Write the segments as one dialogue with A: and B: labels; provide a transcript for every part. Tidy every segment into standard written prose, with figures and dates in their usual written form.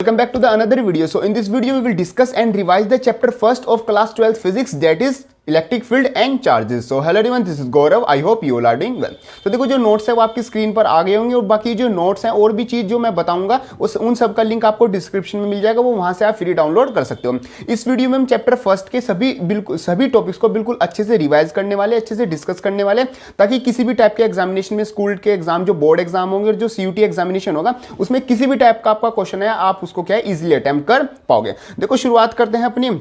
A: Welcome back to the another video. So in this video we will discuss and revise the chapter first of class 12 physics, that is electric field and charges. So hello everyone, this is Gaurav. I hope you are doing well. तो देखो जो notes है वो आपकी screen पर आ गए होंगे और बाकी जो नोट्स हैं और भी चीज़ जो मैं बताऊंगा उन सब का लिंक आपको डिस्क्रिप्शन में मिल जाएगा, वो वहां से आप फ्री डाउनलोड कर सकते हो. इस वीडियो में हम चैप्टर फर्स्ट के सभी टॉपिक्स को बिल्कुल अच्छे से रिवाइज करने वाले, अच्छे से डिस्कस करने वाले, ताकि किसी भी टाइप के एग्जामिनेशन में, स्कूल के एग्जाम, जो बोर्ड एग्जाम होंगे और जो CUT एग्जामिनेशन होगा, उसमें किसी भी टाइप का आपका क्वेश्चन है आप उसको क्या है इजिली अटेम्प्ट कर पाओगे. देखो शुरुआत करते हैं अपनी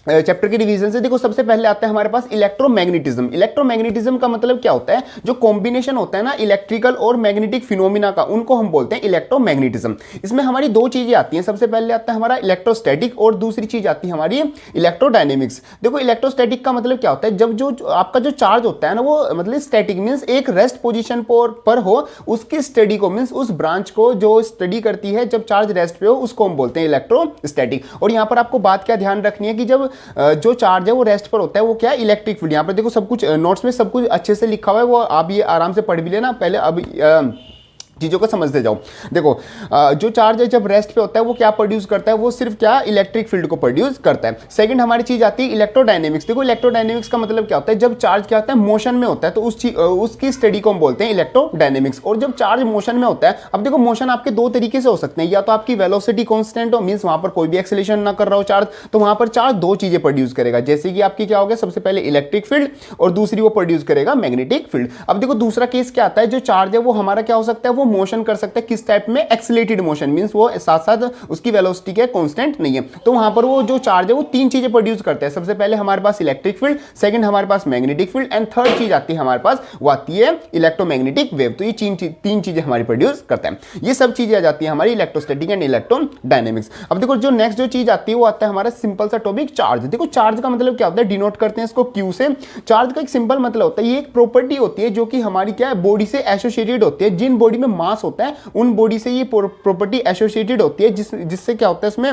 A: चैप्टर के डिवीजन से. देखो सबसे पहले आता है हमारे पास इलेक्ट्रोमैग्नेटिज्म. इलेक्ट्रोमैग्नेटिज्म का मतलब क्या होता है? जो कॉम्बिनेशन होता है ना इलेक्ट्रिकल और मैग्नेटिक फिनोमिना का, उनको हम बोलते हैं इलेक्ट्रोमैग्नेटिज्म. इसमें हमारी दो चीजें आती हैं. सबसे पहले आता है हमारा इलेक्ट्रोस्टैटिक और दूसरी चीज आती है हमारी इलेक्ट्रोडायनेमिक्स. देखो इलेक्ट्रोस्टैटिक का मतलब क्या होता है? जब जो आपका जो चार्ज होता है ना वो मतलब स्टैटिक मीन्स एक रेस्ट पोजिशन पर हो, उसकी स्टडी को मीन्स उस ब्रांच को जो स्टडी करती है जब चार्ज रेस्ट पे हो, उसको हम बोलते हैं इलेक्ट्रोस्टैटिक. और यहाँ पर आपको बात क्या ध्यान रखनी है कि जब जो चार्ज है वो रेस्ट पर होता है वो क्या है इलेक्ट्रिक फील्ड. यहाँ पर देखो सब कुछ नोट्स में सब कुछ अच्छे से लिखा हुआ है, वो आप ये आराम से पढ़ भी लेना. पहले अब चीज़ों को समझते जाओ. देखो जो चार्ज है जब रेस्ट पे होता है वो क्या प्रोड्यूस करता है? वो सिर्फ क्या इलेक्ट्रिक फील्ड को प्रोड्यूस करता है. सेकंड हमारी चीज आती है इलेक्ट्रोडायनेमिक्स. देखो इलेक्ट्रोडायनेमिक्स का मतलब क्या होता है? जब चार्ज क्या होता है मोशन में होता है तो उसकी स्टडी को हम बोलते हैं इलेक्ट्रोडायनेमिक्स. और जब चार्ज मोशन में होता है, अब देखो मोशन आपके दो तरीके से हो सकते हैं. या तो आपकी वेलोसिटी कांस्टेंट हो, मींस वहां पर कोई भी एक्सेलरेशन ना कर रहा हो चार्ज, तो वहां पर चार्ज दो चीजें प्रोड्यूस करेगा. जैसे कि आपकी क्या होगा, सबसे पहले इलेक्ट्रिक फील्ड और दूसरी वो प्रोड्यूस करेगा मैग्नेटिक फील्ड. अब देखो दूसरा केस क्या आता है? जो चार्ज है वो हमारा क्या हो सकता है? वो मोशन कर सकता है. किस टाइप में? एक्सीलरेटेड मोशन, मींस वो साथ साथ उसकी वेलोसिटी के कांस्टेंट नहीं है. तो वहां पर वो जो चार्ज है वो तीन चीजें प्रोड्यूस करता है. सबसे पहले हमारे पास इलेक्ट्रिक फील्ड, सेकंड हमारे पास मैग्नेटिक फील्ड, एंड थर्ड चीज आती है हमारे पास, वो आती है इलेक्ट्रोमैग्नेटिक वेव. तो ये तीन चीजें हमारी प्रोड्यूस करता है. ये सब चीजें आ जाती है हमारी इलेक्ट्रोस्टैटिक एंड इलेक्ट्रोडायनेमिक्स. अब देखो जो नेक्स्ट जो चीज आती है वो आता है हमारा सिंपल सा टॉपिक चार्ज. देखो चार्ज का मतलब क्या होता है? डिनोट करते हैं इसको Q से. चार्ज का एक सिंपल मतलब होता है, ये एक प्रॉपर्टी होती है जो कि हमारी क्या है बॉडी से एसोसिएटेड होती है. जिन बॉडी में मास होता है उन बॉडी से ये प्रॉपर्टी एसोसिएटेड होती है, जिससे क्या होता है इसमें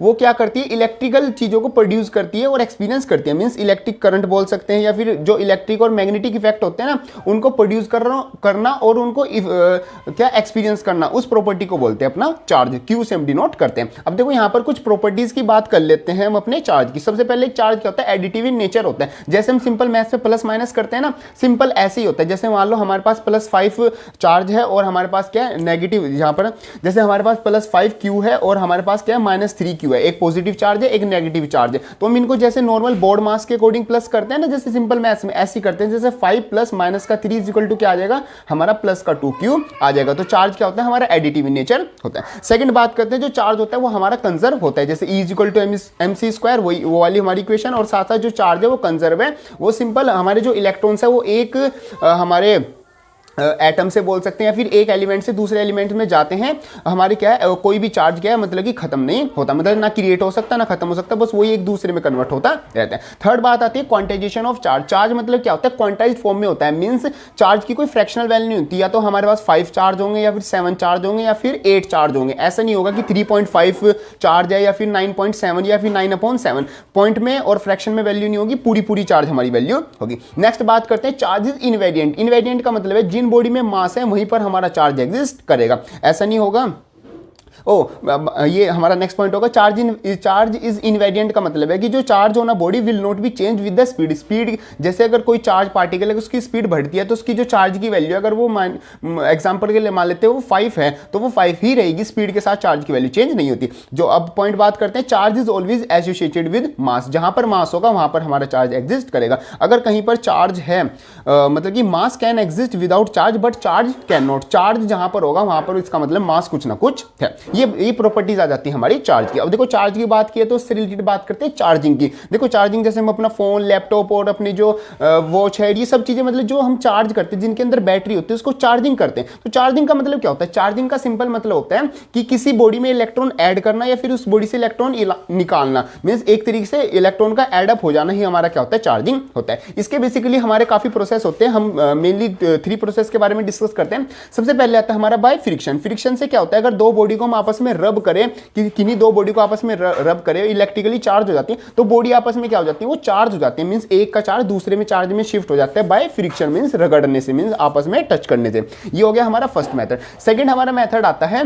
A: वो क्या करती है इलेक्ट्रिकल चीज़ों को प्रोड्यूस करती है और एक्सपीरियंस करती है. मींस इलेक्ट्रिक करंट बोल सकते हैं, या फिर जो इलेक्ट्रिक और मैग्नेटिक इफेक्ट होते हैं ना उनको प्रोड्यूस करना और उनको क्या एक्सपीरियंस करना, उस प्रॉपर्टी को बोलते हैं अपना चार्ज. Q से हम डिनोट करते हैं. अब देखो यहाँ पर कुछ प्रॉपर्टीज की बात कर लेते हैं हम अपने चार्ज की. सबसे पहले चार्ज क्या होता है? एडिटिव इन नेचर होता है. जैसे हम सिंपल मैथ्स में प्लस माइनस करते हैं ना, सिंपल ऐसे ही होता है. जैसे मान लो हमारे पास +5 चार्ज है और हमारे पास क्या है नेगेटिव, यहाँ पर जैसे हमारे पास +5 Q है और हमारे पास क्या है -3Q है. एक पॉजिटिव चार्ज है, एक नेगेटिव चार्ज है. तो हम इनको जैसे नॉर्मल बोर्ड मास के अकॉर्डिंग प्लस करते हैं ना, जैसे सिंपल मैथ्स में ऐसे करते हैं. जैसे 5 + -3 = क्या आ जाएगा? हमारा +2Q आ जाएगा. तो चार्ज क्या होता है? हमारा एडिटिव इन नेचर होता है. सेकंड बात करते हैं जो चार्ज होता है वो हमारा कंजर्व होता है. जैसे E = mc², वो वाली हमारी इक्वेशन. और साथ साथ जो चार्ज है वो कंजर्व है. वो सिंपल हमारे जो इलेक्ट्रॉन्स है वो एक हमारे एटम से बोल सकते हैं या फिर एक एलिमेंट से दूसरे एलिमेंट में जाते हैं. हमारे क्या है कोई भी चार्ज क्या है मतलब कि खत्म नहीं होता, मतलब ना क्रिएट हो सकता ना खत्म हो सकता, बस वही एक दूसरे में कन्वर्ट होता रहता है. थर्ड बात आती है क्वांटाइजेशन ऑफ चार्ज. चार्ज मतलब क्या होता है? क्वांटाइज्ड फॉर्म में होता है. मींस चार्ज की कोई फ्रैक्शनल वैल्यू नहीं होती. या तो हमारे पास 5 चार्ज होंगे या फिर 7 चार्ज होंगे या फिर 8 चार्ज होंगे. ऐसा नहीं होगा कि 3.5 चार्ज है या फिर 9.7 या फिर 9/7 पॉइंट में और फ्रैक्शन में वैल्यू नहीं होगी, पूरी चार्ज हमारी वैल्यू होगी. नेक्स्ट बात करते हैं चार्ज इज इनवेरिएंट. इनवेरिएंट का मतलब है जिन बॉडी में मास है वहीं पर हमारा चार्ज एग्जिस्ट करेगा. ऐसा नहीं होगा. ये हमारा नेक्स्ट पॉइंट होगा चार्ज इज इनवेरिएंट का मतलब है कि जो चार्ज होना body will not be change with the speed. जैसे अगर कोई चार्ज पार्टिकल है उसकी स्पीड बढ़ती है तो उसकी जो चार्ज की वैल्यू अगर वो एग्जांपल के लिए मान लेते हैं वो 5 है तो वो 5 ही रहेगी. स्पीड के साथ चार्ज की वैल्यू चेंज नहीं होती. जो अब पॉइंट बात करते हैं charge is always associated with mass. जहां पर मास होगा वहां पर हमारा चार्ज एग्जिस्ट करेगा. अगर कहीं पर चार्ज है मतलब कि मास can exist without charge but charge can not. Charge जहां पर होगा वहां पर इसका मतलब मास कुछ ना कुछ है. ये प्रॉपर्टीज आ जाती है हमारी चार्ज की. अब देखो चार्ज की बात की है तो उससे रिलेटेड बात करते हैं चार्जिंग की. देखो चार्जिंग जैसे हम अपना फोन, लैपटॉप और अपनी जो वॉच है, ये सब चीजें मतलब जो हम चार्ज करते हैं जिनके अंदर बैटरी होती है उसको चार्जिंग करते हैं. तो चार्जिंग का मतलब क्या होता है? चार्जिंग का सिंपल मतलब होता है कि किसी बॉडी में इलेक्ट्रॉन ऐड करना या फिर उस बॉडी से इलेक्ट्रॉन निकालना. मींस एक तरीके से इलेक्ट्रॉन का एड अप हो जाना ही हमारा क्या होता है? चार्जिंग होता है. इसके बेसिकली हमारे काफी प्रोसेस होते हैं. हम मेनली 3 प्रोसेस के बारे में डिस्कस करते हैं. सबसे पहले आता है हमारा बाय फ्रिक्शन. फ्रिक्शन से क्या होता है? अगर दो बॉडी को हम आपस में रब करें, किन्हीं दो बॉडी को आपस में रब करें, इलेक्ट्रिकली चार्ज हो जाती है तो बॉडी आपस में क्या हो जाती है? वो चार्ज हो जाती है. मींस एक का चार्ज दूसरे में चार्ज में शिफ्ट हो जाता है बाय फ्रिक्शन. मींस रगड़ने से, मींस आपस में टच करने से. ये हो गया हमारा फर्स्ट मेथड. सेकंड हमारा मेथड आता है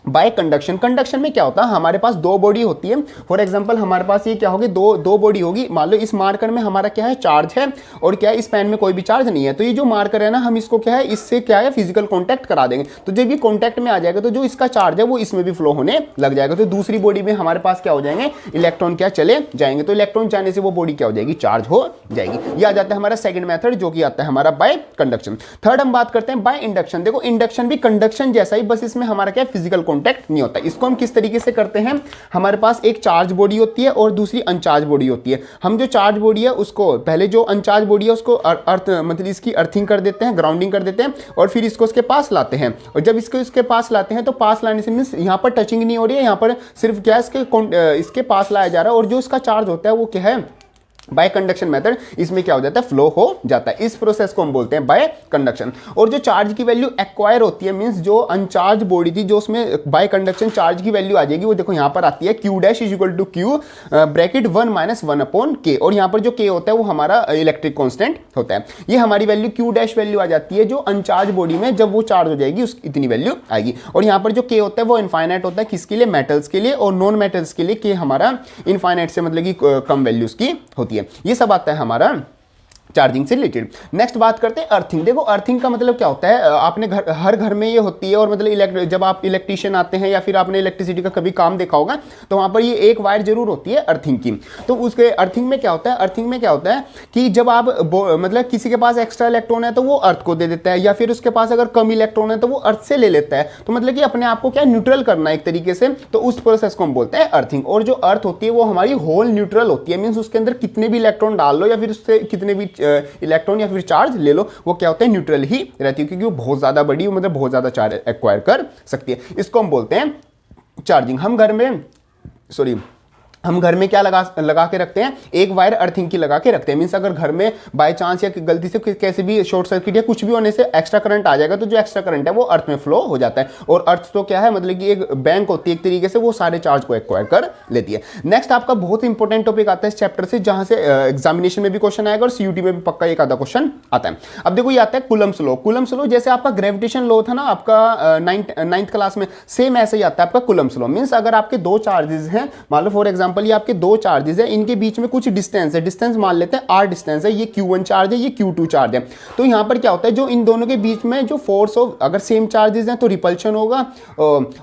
A: बाय कंडक्शन, कंडक्शन में क्या होता है, हमारे पास दो बॉडी होती है। फॉर एग्जांपल हमारे पास ये क्या होगी, दो बॉडी होगी। मान लो इस मार्कर में हमारा क्या है, चार्ज है, और क्या है, इस पेन में कोई भी चार्ज नहीं है। तो ये जो मार्कर है ना, हम इसको क्या है, इससे क्या है, फिजिकल कॉन्टैक्ट करा देंगे। तो जब ये कॉन्टैक्ट में आ जाएगा तो जो इसका चार्ज है वो इसमें भी फ्लो होने लग जाएगा। तो दूसरी बॉडी में हमारे पास क्या हो जाएंगे, इलेक्ट्रॉन क्या चले जाएंगे। तो इलेक्ट्रॉन जाने से वो बॉडी क्या हो जाएगी, चार्ज हो जाएगी। ये आ जाता है हमारा सेकंड मेथड, जो कि आता है हमारा बाय कंडक्शन। थर्ड हम बात करते हैं बाय इंडक्शन। देखो इंडक्शन भी कंडक्शन जैसा ही, बस इसमें हमारा क्या फिजिकल कॉन्टैक्ट नहीं होता। इसको हम किस तरीके से करते हैं, हमारे पास एक चार्ज बॉडी होती है और दूसरी अनचार्ज बॉडी होती है। हम जो चार्ज बॉडी है उसको पहले, जो अनचार्ज बॉडी है उसको अर्थ मतलब इसकी अर्थिंग कर देते हैं, ग्राउंडिंग कर देते हैं, और फिर इसको इसके पास लाते हैं। और जब इसको इसके पास लाते हैं तो पास लाने से मीन्स यहाँ पर टचिंग नहीं हो रही है, यहाँ पर सिर्फ क्या इसके पास लाया जा रहा है, और जो इसका चार्ज होता है वो क्या है, बाय कंडक्शन मेथड, इसमें क्या हो जाता है, फ्लो हो जाता है। इस प्रोसेस को हम बोलते हैं बाय कंडक्शन। और जो चार्ज की वैल्यू एक्वायर होती है, मींस जो अनचार्ज बॉडी थी, जो उसमें बाय कंडक्शन चार्ज की वैल्यू आ जाएगी, वो देखो यहां पर आती है Q dash is equal to Q bracket 1 minus 1 upon K। और यहां पर जो K होता है वो हमारा इलेक्ट्रिक कांस्टेंट होता है। ये हमारी वैल्यू Q डैश वैल्यू आ जाती है, जो अनचार्ज बॉडी में जब वो चार्ज हो जाएगी उस इतनी वैल्यू आएगी। और यहां पर जो K होता है वो इनफाइनाइट होता है, किसके लिए, मेटल्स के लिए, और नॉन मेटल्स के लिए K हमारा इनफाइनाइट से मतलब कि कम वैल्यूज की होती है। ये सब आता है हमारा चार्जिंग से रिलेटेड। नेक्स्ट बात करते हैं अर्थिंग। देखो अर्थिंग का मतलब क्या होता है, आपने हर घर में ये होती है, और मतलब जब आप इलेक्ट्रिशियन आते हैं या फिर आपने इलेक्ट्रिसिटी का कभी काम देखा होगा, तो वहाँ पर ये एक वायर जरूर होती है अर्थिंग की। तो उसके अर्थिंग में क्या होता है, अर्थिंग में क्या होता है कि जब आप मतलब किसी के पास एक्स्ट्रा इलेक्ट्रॉन है तो वो अर्थ को दे देता है, या फिर उसके पास अगर कम इलेक्ट्रॉन है तो वो अर्थ से ले लेता है। तो मतलब कि अपने आप को क्या न्यूट्रल करना है एक तरीके से, तो उस प्रोसेस को हम बोलते हैं अर्थिंग। और जो अर्थ होती है वो हमारी होल न्यूट्रल होती है, मीन्स उसके अंदर कितने भी इलेक्ट्रॉन डाल लो या फिर उससे कितने भी इलेक्ट्रॉन या फिर चार्ज ले लो, वो क्या होता है, न्यूट्रल ही रहती है, क्योंकि वो बहुत ज्यादा बड़ी मतलब बहुत ज्यादा चार्ज एक्वायर कर सकती है। इसको हम बोलते हैं चार्जिंग। हम घर में क्या लगा के रखते हैं, एक वायर अर्थिंग की लगा के रखते हैं। मींस अगर घर में बाय चांस या गलती से कैसे भी शॉर्ट सर्किट या कुछ भी होने से एक्स्ट्रा करंट आ जाएगा, तो जो एक्स्ट्रा करंट है वो अर्थ में फ्लो हो जाता है। और अर्थ तो क्या है, मतलब कि एक बैंक होती है एक तरीके से, वो सारे चार्ज को एक्वायर कर लेती है। नेक्स्ट आपका बहुत इंपॉर्टेंट टॉपिक आता है इस चैप्टर से, जहां से एग्जामिनेशन में भी क्वेश्चन आएगा और सीयूटी में भी पक्का एक आधा क्वेश्चन आता है। अब देखो ये आता है कूलम्ब्स लॉ। कूलम्ब्स लॉ जैसे आपका ग्रेविटेशन लॉ था ना आपका नाइन्थ क्लास में, सेम ऐसे ही आता है आपका कूलम्ब्स लॉ। मींस अगर आपके दो चार्जेस हैं, मान लो फॉर एग्जांपल ये आपके दो चार्जेस है, इनके बीच में कुछ डिस्टेंस है, डिस्टेंस मान लेते हैं r डिस्टेंस है, ये Q1 चार्ज है, ये Q2 चार्ज है। तो यहां पर क्या होता है, जो इन दोनों के बीच में जो फोर्स ऑफ, अगर सेम चार्जेस हैं तो रिपल्शन होगा,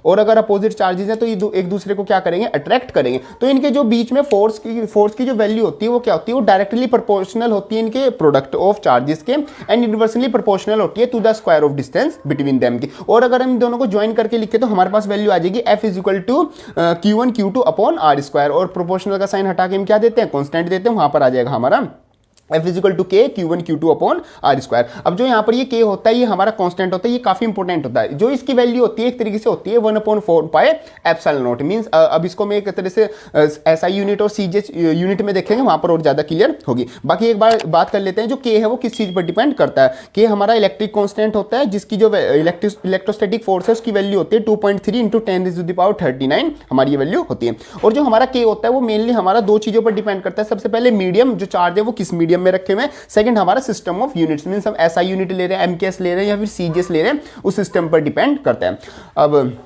A: और अगर अपोजिट चार्जेस हैं तो ये एक दूसरे को क्या करेंगे, अट्रैक्ट करेंगे। तो इनके जो बीच में फोर्स की जो वैल्यू होती है वो क्या होती है, वो डायरेक्टली प्रोपोर्शनल होती है इनके प्रोडक्ट ऑफ चार्जेस के, एंड इनवर्सली प्रोपोर्शनल होती है to the square of distance between them की। और अगर हम दोनों को ज्वाइन करके लिखे तो हमारे पास वैल्यू आ जाएगी F is equal to Q1 Q2 upon R square, और प्रोपोर्शनल का साइन हटा के हम क्या देते हैं, कांस्टेंट देते हैं, वहां पर आ जाएगा हमारा F is equal to K Q1 Q2 upon R square. अब जो यहाँ पर ये K होता है ये हमारा कांस्टेंट होता है, ये काफी इंपॉर्टेंट होता है। जो इसकी वैल्यू होती है एक तरीके से होती है 1/4 पाई एप्सिलॉन नॉट। मींस अब इसको मैं एक तरह से SI यूनिट और CJ यूनिट में देखेंगे, वहां पर और ज्यादा क्लियर होगी। बाकी एक बार बात कर लेते हैं, जो K है वो किस चीज पर डिपेंड करता है। K हमारा इलेक्ट्रिक कांस्टेंट होता है, जिसकी जो इलेक्ट्रोस्टैटिक फोर्स है उसकी वैल्यू होती है 2.3 × 10⁻39 हमारी ये वैल्यू होती है। और जो हमारा K होता है वो मेनली हमारा दो चीजों पर डिपेंड करता है। सबसे पहले मीडियम जो चार्ज है वो किस मीडियम में रखे हुए हैं, सेकंड हमारा सिस्टम ऑफ यूनिट्स, मींस हम SI यूनिट ले रहे हैं, MKS ले रहे हैं या फिर CGS ले रहे हैं, उस सिस्टम पर डिपेंड करता है। अब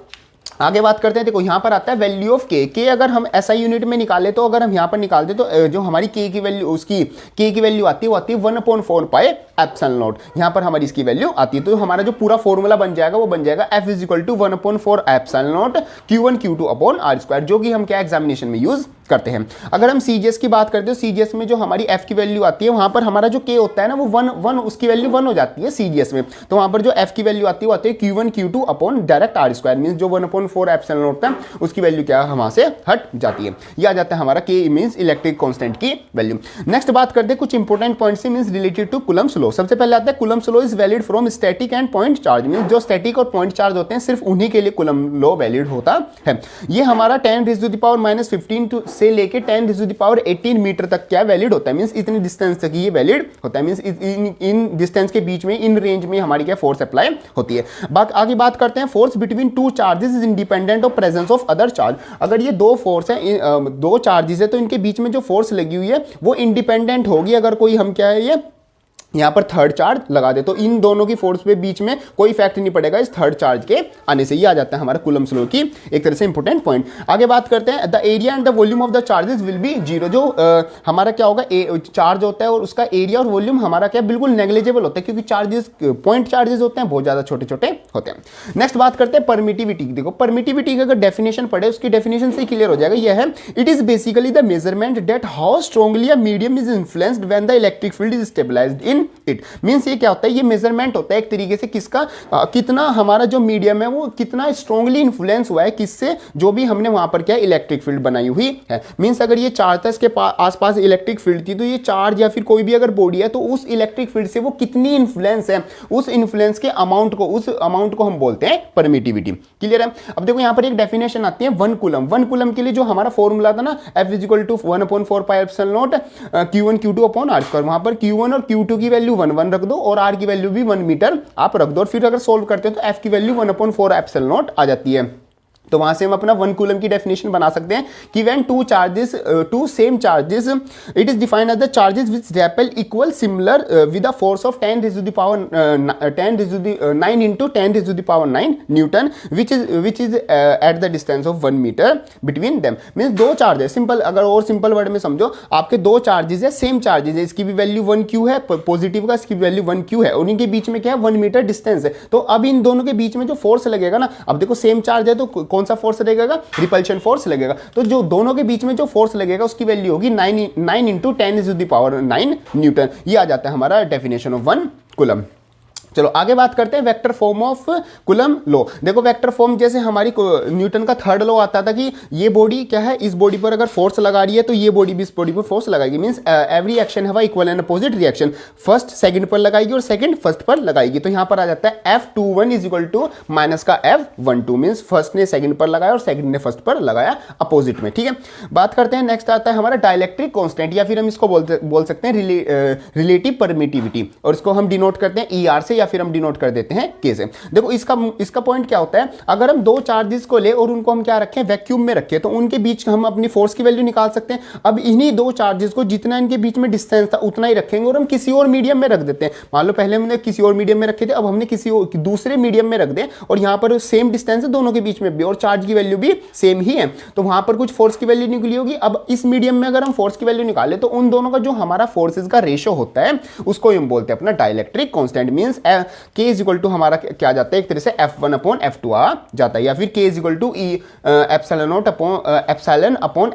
A: आगे बात करते हैं, देखो यहाँ पर आता है वैल्यू ऑफ K अगर हम SI यूनिट में निकाले तो अगर हम यहाँ पर निकालते तो जो हमारी K की वैल्यू, उसकी K की वैल्यू आती है वो आती है 1/4 पाई एप्सिलॉन नॉट। यहाँ पर हमारी इसकी वैल्यू आती है। तो हमारा जो पूरा फॉर्मूला बन जाएगा वो बन जाएगा F is equal to 1/4 epsilon naught Q1 Q2 upon R square, जो कि हम क्या एग्जामिनेशन में यूज करते हैं। अगर हम CGS की बात करते हैं, CGS में जो हमारी F की वैल्यू आती है, वहां पर हमारा जो K होता है ना वो 1 उसकी वैल्यू 1 हो जाती है CGS में। तो वहां पर जो F की वैल्यू आती है वो आती है Q1 Q2 upon direct R square, means जो 1/4 एप्सिलॉन नॉट था उसकी वैल्यू क्या वहां से हट जाती है। ये आ जाता है हमारा K मींस इलेक्ट्रिक कांस्टेंट की वैल्यू। नेक्स्ट बात करते हैं कुछ important points means related to Coulomb's law. सबसे पहले आता है Coulomb's law is valid from static and point charge, means जो स्टैटिक और पॉइंट चार्ज होते हैं सिर्फ उन्हीं के लिए कूलम्ब लॉ वैलिड होता है। ये हमारा 10⁻⁻15 से लेके 10⁻18 मीटर तक क्या वैलिड होता है, मींस इतनी डिस्टेंस तक ये वैलिड होता है। मींस इन डिस्टेंस के बीच में, इन रेंज में हमारी क्या फोर्स अप्लाई होती है। आगे बात करते हैं force between two charges is independent of presence of other charge. अगर ये दो फोर्स है, दो चार्जेस है, तो इनके बीच में जो फोर्स लगी हुई है वो इंडिपेंडेंट होगी अगर कोई हम क्या है ये यहाँ पर थर्ड चार्ज लगा दे तो इन दोनों की फोर्स पे बीच में कोई इफेक्ट नहीं पड़ेगा इस थर्ड चार्ज के आने से। ये आ जाता है हमारा कूलम्ब्स लॉ की एक तरह से इंपॉर्टेंट पॉइंट। आगे बात करते हैं the area and the volume of the charges will be zero. जो हमारा क्या होगा चार्ज होता है और उसका एरिया और वॉल्यूम हमारा क्या बिल्कुल नेग्लिजिबल होता है क्योंकि चार्जेस पॉइंट चार्जेस होते हैं बहुत ज्यादा छोटे छोटे होते हैं। नेक्स्ट बात करते हैं परमिटिविटी। देखो परमिटिविटी का अगर डेफिनेशन पढ़े उसकी डेफिनेशन से क्लियर हो जाएगा। यह है it is basically the measurement that how strongly a medium is influenced when the electric field is stabilised in it. Means ये क्या होता है, ये मेजरमेंट होता है एक तरीके से किसका कितना हमारा जो मीडियम है वो कितना स्ट्रांगली इन्फ्लुएंस हुआ है किससे, जो भी हमने वहां पर क्या इलेक्ट्रिक फील्ड बनाई हुई है। मींस अगर ये चार्ज था इसके आसपास इलेक्ट्रिक फील्ड थी तो ये चार्ज या फिर कोई भी अगर बॉडी है तो उस इलेक्ट्रिक फील्ड से वो कितनी इन्फ्लुएंस है, उस इन्फ्लुएंस के अमाउंट को हम बोलते हैं परमिटिविटी। क्लियर है। अब देखो यहां पर एक डेफिनेशन आती है 1 कूलम। 1 कूलम के लिए जो हमारा फॉर्मूला था ना F = 1/4 पाई epsilon naught Q1 Q2 upon r²। वहां पर Q1 और Q2 की वैल्यू 1 1 रख दो और r की वैल्यू भी 1 मीटर आप रख दो और फिर अगर सोल्व करते हो तो f की वैल्यू 1/4 एप्सिलॉन नॉट आ जाती है। तो वहां से हम अपना 1 कूलम की डेफिनेशन बना सकते हैं कि when two same charges it is defined as the charges which repel equal similar with a force of 10 raised to the power 9 into 10 raised to the power 9 Newton which is at the distance of 1 meter between them। Means दो charge है, simple अगर और simple word में समझो आपके दो charges है, same charges है, इसकी भी वैल्यू 1 क्यू है पॉजिटिव का, इसकी वैल्यू 1 क्यू है और इनके बीच में क्या है 1 मीटर डिस्टेंस है। तो अब इन दोनों के बीच में जो फोर्स लगेगा ना, अब देखो सेम चार्ज है तो कौन सा फोर्स लगेगा, रिपल्शन फोर्स लगेगा। तो जो दोनों के बीच में जो फोर्स लगेगा उसकी वैल्यू होगी 9 into 10 raised to the power 9 Newton. ये आ जाता है हमारा डेफिनेशन ऑफ 1 कूलम। चलो आगे बात करते हैं vector form of coulomb law. देखो वेक्टर फॉर्म जैसे हमारी न्यूटन का थर्ड लॉ आता था कि ये बॉडी क्या है, इस बॉडी पर अगर फोर्स लगा रही है तो ये बॉडी भी इस बॉडी पर फोर्स लगाएगी। Means every action have equal and opposite reaction. First second पर लगाएगी और सेकंड फर्स्ट पर लगाएगी। तो यहां पर आ जाता है F21 = माइनस का F12। मींस फर्स्ट ने सेकंड पर लगाया और सेकंड ने फर्स्ट पर लगाया अपोजिट में। ठीक है, बात करते हैं नेक्स्ट आता है हमारा डाइलेक्ट्रिक कांस्टेंट या फिर हम इसको बोल सकते हैं रिलेटिव परमिटिविटी और इसको हम डिनोट करते हैं ER से या फिर हम डिनोट कर देते हैं K से। देखो इसका पॉइंट क्या होता है, अगर हम दो चार्जेस को ले और उनको हम क्या रखें वैक्यूम में रखें तो उनके बीच हम अपनी फोर्स की वैल्यू निकाल सकते हैं। अब इन्हीं दो चार्जेस को जितना इनके बीच में डिस्टेंस था उतना ही रखेंगे और हम किसी और मीडियम में रख देते हैं। मान लो पहले हमने किसी और मीडियम में रखे थे, अब हमने किसी दूसरे मीडियम में रख दें और यहां पर सेम डिस्टेंस है दोनों के बीच में भी और चार्ज की वैल्यू भी सेम ही है, तो वहां पर कुछ फोर्स की वैल्यू निकली होगी। अब इस मीडियम में अगर हम फोर्स की वैल्यू निकालें तो उन दोनों का जो हमारा फोर्सेस का रेशियो होता है उसको हम बोलते हैं अपना डाइलेक्ट्रिक कांस्टेंट। मींस K = हमारा क्या जाता है एक तरह से F1/F2 आ जाता है या फिर K =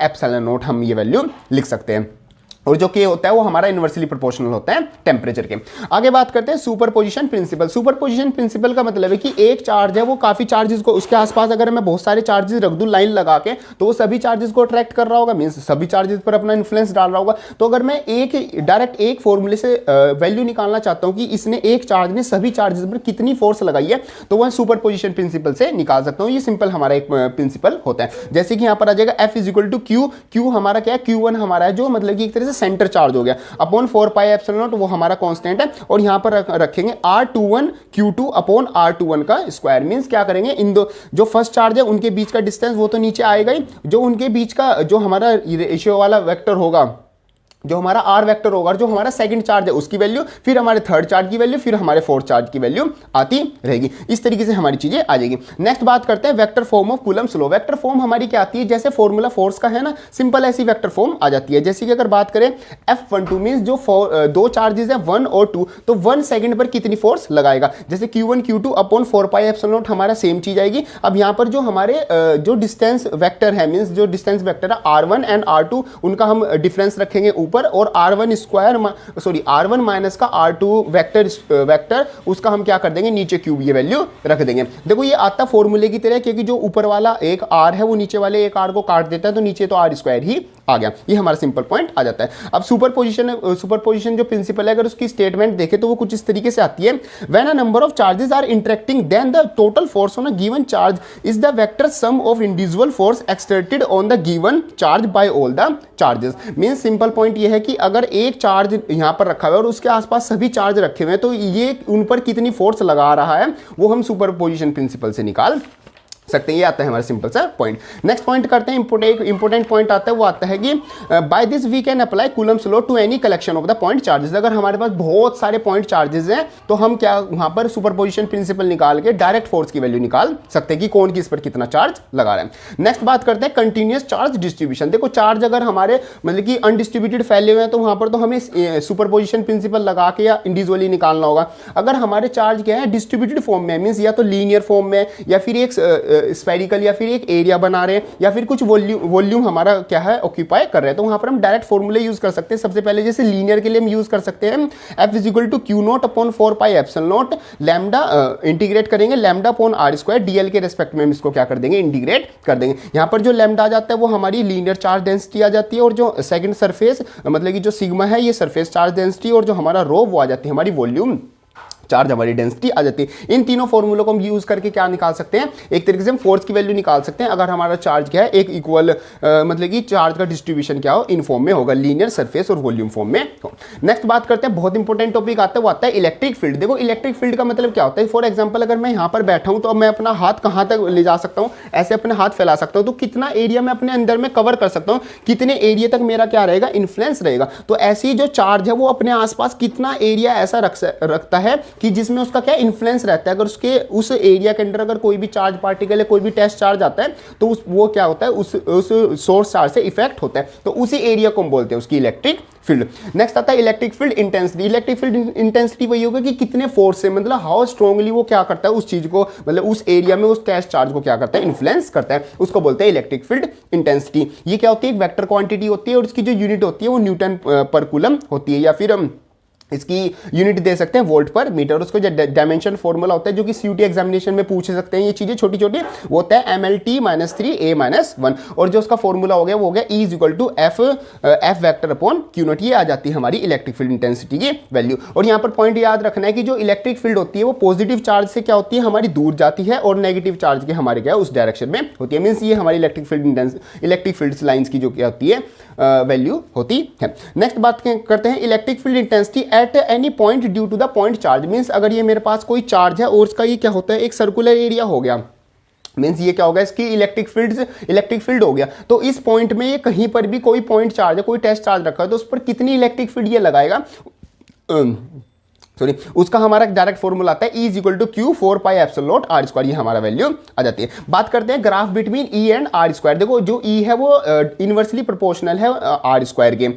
A: ε/ε0 हम ये वैल्यू लिख सकते हैं और जो K होता है वो हमारा इनवर्सली प्रोपोर्शनल होता है टेम्परेचर के। आगे बात करते हैं सुपरपोजिशन प्रिंसिपल। सुपरपोजिशन प्रिंसिपल का मतलब है कि एक चार्ज है वो काफी चार्जेस को उसके आसपास अगर मैं बहुत सारे चार्जेस रख दूं लाइन लगा के तो वो सभी चार्जेस को अट्रैक्ट कर रहा होगा, मींस सभी चार्जेस पर अपना इन्फ्लुएंस डाल रहा होगा। तो अगर मैं डायरेक्ट एक फॉर्मूले से वैल्यू निकालना चाहता हूं कि इसने एक चार्ज ने सभी चार्जेस पर कितनी फोर्स लगाई है तो वह सुपरपोजिशन प्रिंसिपल से निकाल सकता हूं। ये सिंपल हमारा एक प्रिंसिपल होता है। जैसे कि यहां पर आ जाएगा F = Q। Q हमारा क्या है, Q1 हमारा है जो मतलब कि एक तरह से सेंटर चार्ज हो गया अपॉन 4 पाई एप्सिलॉन नॉट वो हमारा कांस्टेंट है और यहां पर रखेंगे R21 Q2 अपॉन R21 का स्क्वायर। मींस क्या करेंगे, इन दो जो फर्स्ट चार्ज है उनके बीच का डिस्टेंस वो तो नीचे आएगा ही, जो उनके बीच का जो हमारा रेशियो वाला वेक्टर होगा, जो हमारा R वेक्टर होगा, जो हमारा सेकंड चार्ज है उसकी वैल्यू, फिर हमारे थर्ड चार्ज की वैल्यू, फिर हमारे फोर्थ चार्ज की वैल्यू आती रहेगी। इस तरीके से हमारी चीजें आ जाएगी। नेक्स्ट बात करते हैं vector form of Coulomb's law. Vector form हमारी क्या आती है, जैसे फॉर्मूला फोर्स का है ना, सिंपल ऐसी वेक्टर फॉर्म आ जाती है। जैसे कि अगर बात करें F12 मींस जो दो चार्जेस है 1 और 2 तो 1 सेकंड पर कितनी फोर्स लगाएगा। जैसे Q1 Q2 upon 4 pi epsilon not हमारा सेम चीज आएगी। अब यहाँ पर जो हमारे जो डिस्टेंस वेक्टर है, मींस जो डिस्टेंस वेक्टर है R1 एंड R2 उनका हम डिफरेंस रखेंगे ऊपर और R1 माइनस का R2 वेक्टर उसका हम क्या कर देंगे नीचे क्यूब ये वैल्यू रख देंगे। देखो ये आता फॉर्मूले की तरह क्योंकि जो ऊपर वाला एक R है वो नीचे वाले एक R को काट देता है तो नीचे तो R² ही आ गया। ये हमारा सिंपल पॉइंट आ जाता है। अब सुपरपोजिशन जो प्रिंसिपल है अगर उसकी स्टेटमेंट देखें तो वो कुछ इस तरीके से आती है, when a number of charges are interacting then the total force on a given charge is the vector sum of individual force exerted on the given charge by all the charges. Means simple point ये है कि अगर एक charge यहां पर रखा हुआ है और उसके आसपास सभी चार्ज रखे हुए हैं तो ये उन पर कितनी फोर्स लगा रहा है वो हम सुपरपोजिशन प्रिंसिपल से निकाल सकते हैं। ये आता है हमारा सिंपल सा पॉइंट। नेक्स्ट पॉइंट करते हैं, इंपोर्टेंट पॉइंट आता है, वो आता है कि by this we can apply Coulomb's law to any collection of the point charges. अगर हमारे पास बहुत सारे पॉइंट चार्जेस हैं तो हम क्या वहां पर सुपरपोजिशन प्रिंसिपल निकाल के डायरेक्ट फोर्स की वैल्यू निकाल सकते हैं कि कौन किस पर कितना चार्ज लगा रहा है। नेक्स्ट बात करते हैं कंटिन्यूअस चार्ज डिस्ट्रीब्यूशन। देखो चार्ज अगर हमारे मतलब कि अनडिस्ट्रीब्यूटेड फैले हुए हैं तो वहां पर तो हमें सुपरपोजिशन प्रिंसिपल लगा के या इंडिविजुअली निकालना होगा। अगर हमारे चार्ज क्या है डिस्ट्रीब्यूटेड फॉर्म में, मींस या तो लीनियर फॉर्म में या फिर एक स्फेरिकल या फिर एक एरिया बना रहे हैं या फिर कुछ वॉल्यूम हमारा क्या है ऑक्यूपाई कर रहे हैं, तो वहां पर हम डायरेक्ट फॉर्मूले यूज कर सकते हैं। सबसे पहले जैसे लीनियर के लिए हम यूज कर सकते हैं F is equal to q naught upon 4 pi epsilon naught lambda, integrate करेंगे lambda upon r square dl के रेस्पेक्ट में हम इसको क्या कर देंगे इंटीग्रेट कर देंगे। यहां पर जो लैम्डा आ जाता है वो हमारी लीनियर चार्ज डेंसिटी आ जाती है और जो सेकंड सरफेस मतलब कि जो सिग्मा है ये सरफेस चार्ज डेंसिटी और जो हमारा रो वो आ जाती है हमारी वॉल्यूम चार्ज, हमारी डेंसिटी आ जाती है। इन तीनों फॉर्मूलों को हम यूज करके क्या निकाल सकते हैं, एक तरीके से हम फोर्स की वैल्यू निकाल सकते हैं अगर हमारा चार्ज क्या है एक इक्वल मतलब कि चार्ज का डिस्ट्रीब्यूशन क्या हो इन फॉर्म में होगा, लीनियर सरफेस और वॉल्यूम फॉर्म में हो। नेक्स्ट बात करते हैं, बहुत इंपॉर्टेंट टॉपिक आता है, वो आता है इलेक्ट्रिक फील्ड। देखो इलेक्ट्रिक फील्ड का मतलब क्या होता है, फॉर एग्जाम्पल अगर मैं यहाँ पर बैठा हूँ तो मैं अपना हाथ कहाँ तक ले जा सकता हूँ, ऐसे अपने हाथ फैला सकता हूँ, तो कितना एरिया मैं अपने अंदर में कवर कर सकता हूँ, कितने एरिया तक मेरा क्या रहेगा इन्फ्लुएंस रहेगा। तो ऐसी जो चार्ज है वो अपने आसपास कितना एरिया ऐसा रखता है कि जिसमें उसका क्या इन्फ्लुएंस रहता है। अगर उसके उस एरिया के अंदर अगर कोई भी चार्ज पार्टिकल है, कोई भी टेस्ट चार्ज आता है तो वो क्या होता है उस सोर्स चार्ज से इफेक्ट होता है, तो उसी एरिया को हम बोलते हैं उसकी इलेक्ट्रिक फील्ड। नेक्स्ट आता है electric field intensity. Electric field intensity वही होगा कि कितने फोर्स से मतलब हाउ स्ट्रांगली वो क्या करता है उस चीज को मतलब उस एरिया में उस टेस्ट चार्ज को क्या करता है इन्फ्लुएंस करता है, उसको बोलते हैं इलेक्ट्रिक फील्ड इंटेंसिटी। ये क्या होती है एक वेक्टर क्वांटिटी होती है और इसकी जो यूनिट होती है वो न्यूटन पर कूलम होती है, या फिर हम इसकी यूनिट दे सकते हैं वोल्ट पर मीटर। उसको जो डायमेंशन फॉर्मूला होता है जो कि सीयूटी एग्जामिनेशन में पूछ सकते हैं, ये चीजें छोटी छोटी वो होता है MLT -3 A-1 और जो उसका फॉर्मूला हो गया वो हो गया E = F vector upon Q not. ये आ जाती है हमारी इलेक्ट्रिक फील्ड इंटेंसिटी की वैल्यू। और यहाँ पर पॉइंट याद रखना है कि जो इलेक्ट्रिक फील्ड होती है वो पॉजिटिव चार्ज से क्या होती है हमारी दूर जाती है और नेगेटिव चार्ज के हमारे क्या उस डायरेक्शन में होती है। मीन्स ये हमारी इलेक्ट्रिक फील्ड लाइन्स की जो क्या होती है वैल्यू होती है। नेक्स्ट बात करते हैं electric field intensity at any point due to the point charge. Means अगर ये मेरे पास कोई चार्ज है और उसका ये क्या होता है एक सर्कुलर एरिया हो गया, मीन्स ये क्या होगा इसकी इलेक्ट्रिक फील्ड हो गया, तो इस पॉइंट में ये कहीं पर भी कोई पॉइंट चार्ज है कोई टेस्ट चार्ज रखा है तो उस पर कितनी इलेक्ट्रिक फील्ड ये लगाएगा सॉरी उसका हमारा डायरेक्ट फॉर्मूला आता है E = Q 4 pi epsilon naught R square. ये हमारा वैल्यू आ जाती है। बात करते हैं graph between E and R square. देखो जो E है वो इनवर्सली प्रोपोर्शनल है R स्क्वायर के।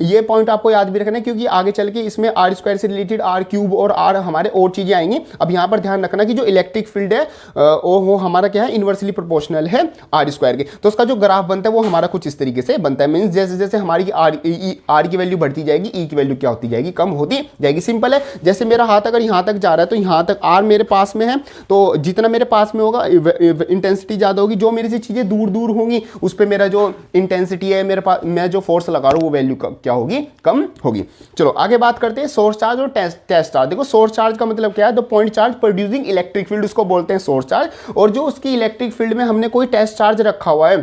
A: ये पॉइंट आपको याद भी रखना है क्योंकि आगे चल के इसमें R स्क्वायर से रिलेटेड R³ और R हमारे और चीजें आएंगी। अब यहाँ पर ध्यान रखना कि जो इलेक्ट्रिक फील्ड है वो हमारा क्या है इनवर्सली प्रोपोर्शनल है R स्क्वायर के, तो उसका जो ग्राफ बनता है वो हमारा कुछ इस तरीके से बनता है। मीन्स जैसे जैसे हमारी R की वैल्यू बढ़ती जाएगी E की वैल्यू क्या होती जाएगी कम होती जाएगी। सिंपल है, जैसे मेरा हाथ अगर यहाँ तक जा रहा है तो यहाँ तक R मेरे पास में है, तो जितना मेरे पास में होगा इंटेंसिटी ज़्यादा होगी, जो मेरी से चीज़ें दूर दूर होंगी उस पर मेरा जो इंटेंसिटी है मेरे पास मैं जो फोर्स लगा रहा हूँ वो वैल्यू क्या होगी कम होगी। चलो आगे बात करते हैं सोर्स चार्ज और टेस्ट चार्ज। देखो सोर्स चार्ज का मतलब क्या है, the point charge producing electric field उसको बोलते हैं सोर्स चार्ज, और जो उसकी इलेक्ट्रिक फील्ड में हमने कोई टेस्ट चार्ज रखा हुआ है